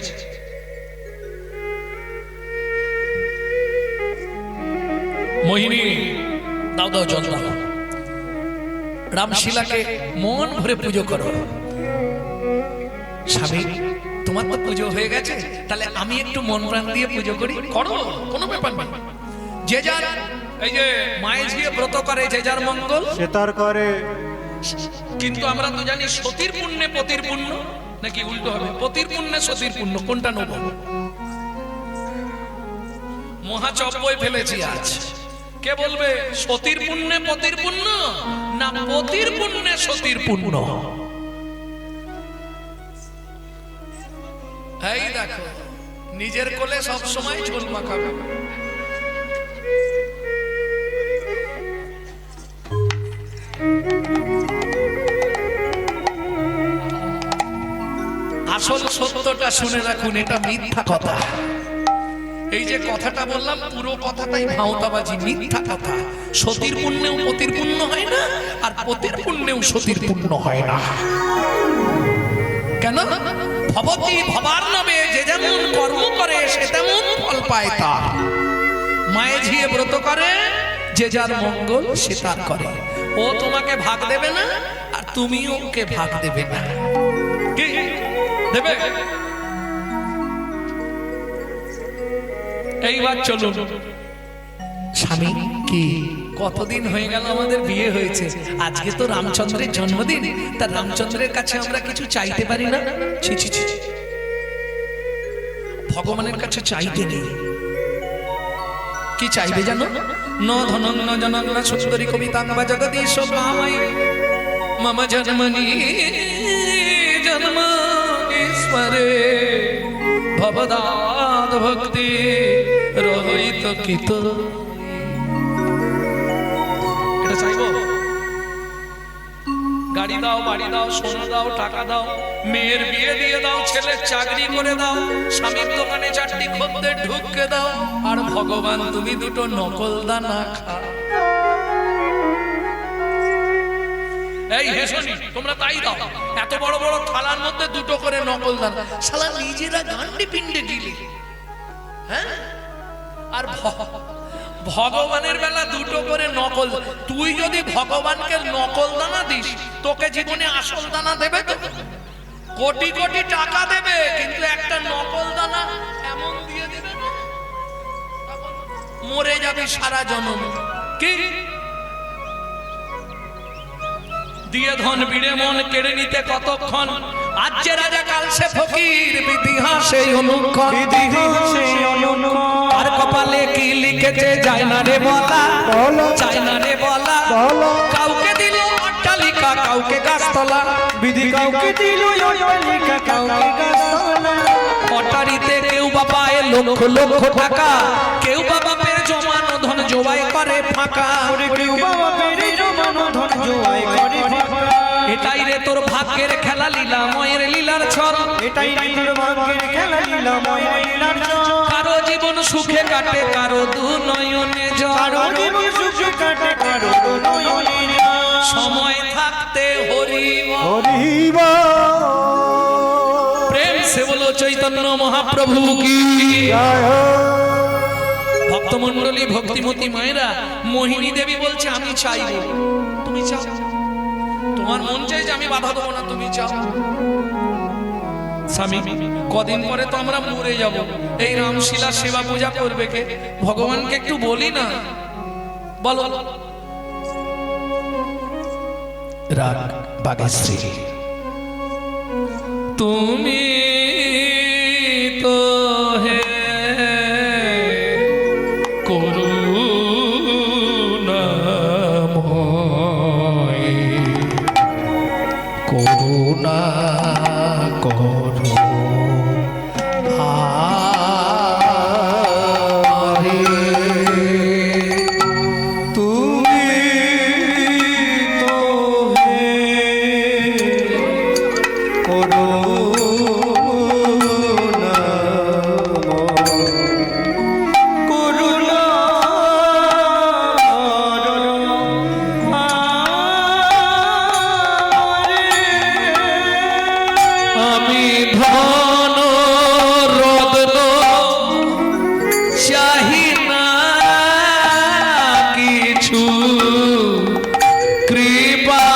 মোহিনী দাও দাও জল দাও, রামশিলাকে মন ভরে পুজো করো। স্বামী তোমার তো পুজো হয়ে গেছে, তাহলে আমি একটু মন প্রাণ দিয়ে পুজো করি। করো, কোনো ব্যাপার না। যে যার এই যে মায়ের গিয়ে ব্রত করে, যে যার মঙ্গল সে তার করে। কিন্তু আমরা তো জানি সতীর পুণ্যে পতির পুণ্য, নাকি উল্টো হবে? পতির পুণ্যে সতীর পুণ্য, কোনটা নেব? মহাচব্বই ফেলেছি আজ। কে বলবে সতীর পুণ্যে পতির পুণ্য, না পতির পুণ্যে সতীর পুণ্য? এই দেখো নিজের কোলে সব সময় ঝোল মাখাবে। আসল সত্যটা শুনে রাখুন, এটা মিথ্যা কথা। এই যে কথাটা বললাম পুরো কথাটাই ভাওতাবাজি, মিথ্যা কথা। সতীর পুণ্যেও পতির পুণ্য হয় না, আর পতির পুণ্যেও সতীর পুণ্য হয় না। কেন? ভবতী ভবার নামে যে যেমন কর্ম করে সে তেমন ফল পায় তার। মায়ে ঝিয়ে ব্রত করে যে যার মঙ্গল সে তার করে। ও তোমাকে ভাগ দেবে না, আর তুমিও ওকে ভাগ দেবে না। কি দেবে? এইবার চলুন স্বামী, কি কতদিন হয়ে গেল আমাদের বিয়ে হয়েছে, আজকে তো রামচন্দ্রের জন্মদিন, তা রামচন্দ্রের কাছে আমরা কিছু চাইতে পারি না? ছি ছি ছি, ভগবানের কাছে চাইতে নেই। কি চাইবে জানো? ন ধনং ন জনং ন সুন্দরী কবিতাং বা জগদীশ কামাই মম জন্মনি জন্মীশ্বরে ভবদাদ ভক্তি রহিত কিত। এটা চাইবো? গাড়ি দাও, বাড়ি দাও, সোনা দাও, টাকা দাও, মেয়ের বিয়ে দিয়ে দাও, ছেলের চাকরি করে দাও, স্বামীর দোকানে 4টি খদ্দের ঢুকে দাও, আর ভগবান তুমি দুটো নকল দানা খা। এই হেসনি তোমরা তাই দাও, এত বড় বড় থালার মধ্যে দুটো করে নকল দানা, শালা নিজেরা গান্ডি পিণ্ডে দিলি। হ্যাঁ, আর ভগবানের বেলা দুটো করে নকল। তুই যদি ভগবানকে নকল দানা দিস, তোকে জীবনে আসল দানা দেবে তো? কোটি কোটি টাকা দেবে, কিন্তু একটা নকল দানা এমন দিয়ে দেবে না, মরে যাবে সারা জনম। কি দিয়ে ধন বিড়ে মন কেড়ে নিতে কতক্ষণ, আজ যে রাজা কাল সে ফকির, ইতিহাসে অনুক্ষণ, আর কপালে কি লিখেছে যায় না রে বলা, যায় না রে বলা। কাউকে দিল অট্টালিকা, কাউকে গাছতলা, বিধি কাউকে দিল অট্টালিকা, কাউকে গাছতলা। অটারিতে কেউ বা পায় লক্ষ লক্ষ টাকা, কেউ বা বাপের জমানো ধন জোয়াই করে ফাঁকা, কেউ বাবা পেরে জমানো ধন জোয়াই করে ফাঁকা। এটাই রে তোর ভাগ্যের খেলা, লীলা ময়ের লীলার ছল, এটাই রে তোর ভাগ্যের খেলা, লীলা ময়ের লীলার ছল। কারো জীবন সুখে কাটে, কারো দু নয়নে জল, কারো জীবন সুখে কাটে, কারো দু নয়নে জল। সময় থাকতে হরি হরি বল। প্রেম সে বলো চৈতন্য মহাপ্রভু কি জয় হো। ভক্তমণ্ডলী, ভক্তিমতী মায়েরা, মোহিনী দেবী বলছে আমি চাইবো। তুমি চাও, তোমার মন চাই যে আমি বাধা দেবো না, তুমি চাও। স্বামী, কদিন পরে তো আমরা মরে যাব, এই রামশিলার সেবা পূজা করবে কে? ভগবানকে একটু বলি না, বলো। রাগ বাগেশ্রী, তুমি তো হে করুণাময়, করুণা করো আরে। তুমি তো হে আমি ধন রত্ন চাহি না কিছু, কৃপা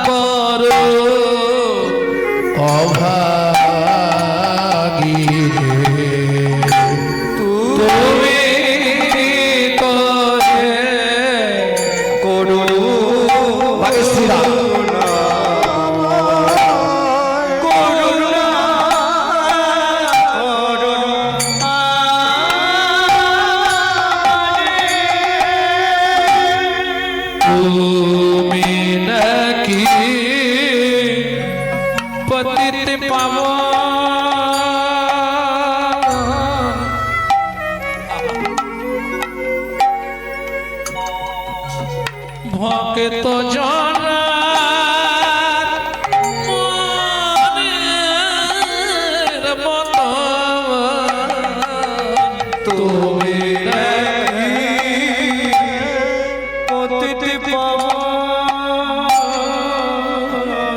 করো অভাগী রে। তুমি তো হে ভাগেশ্বরী তুমি নাকি পতিত পাবন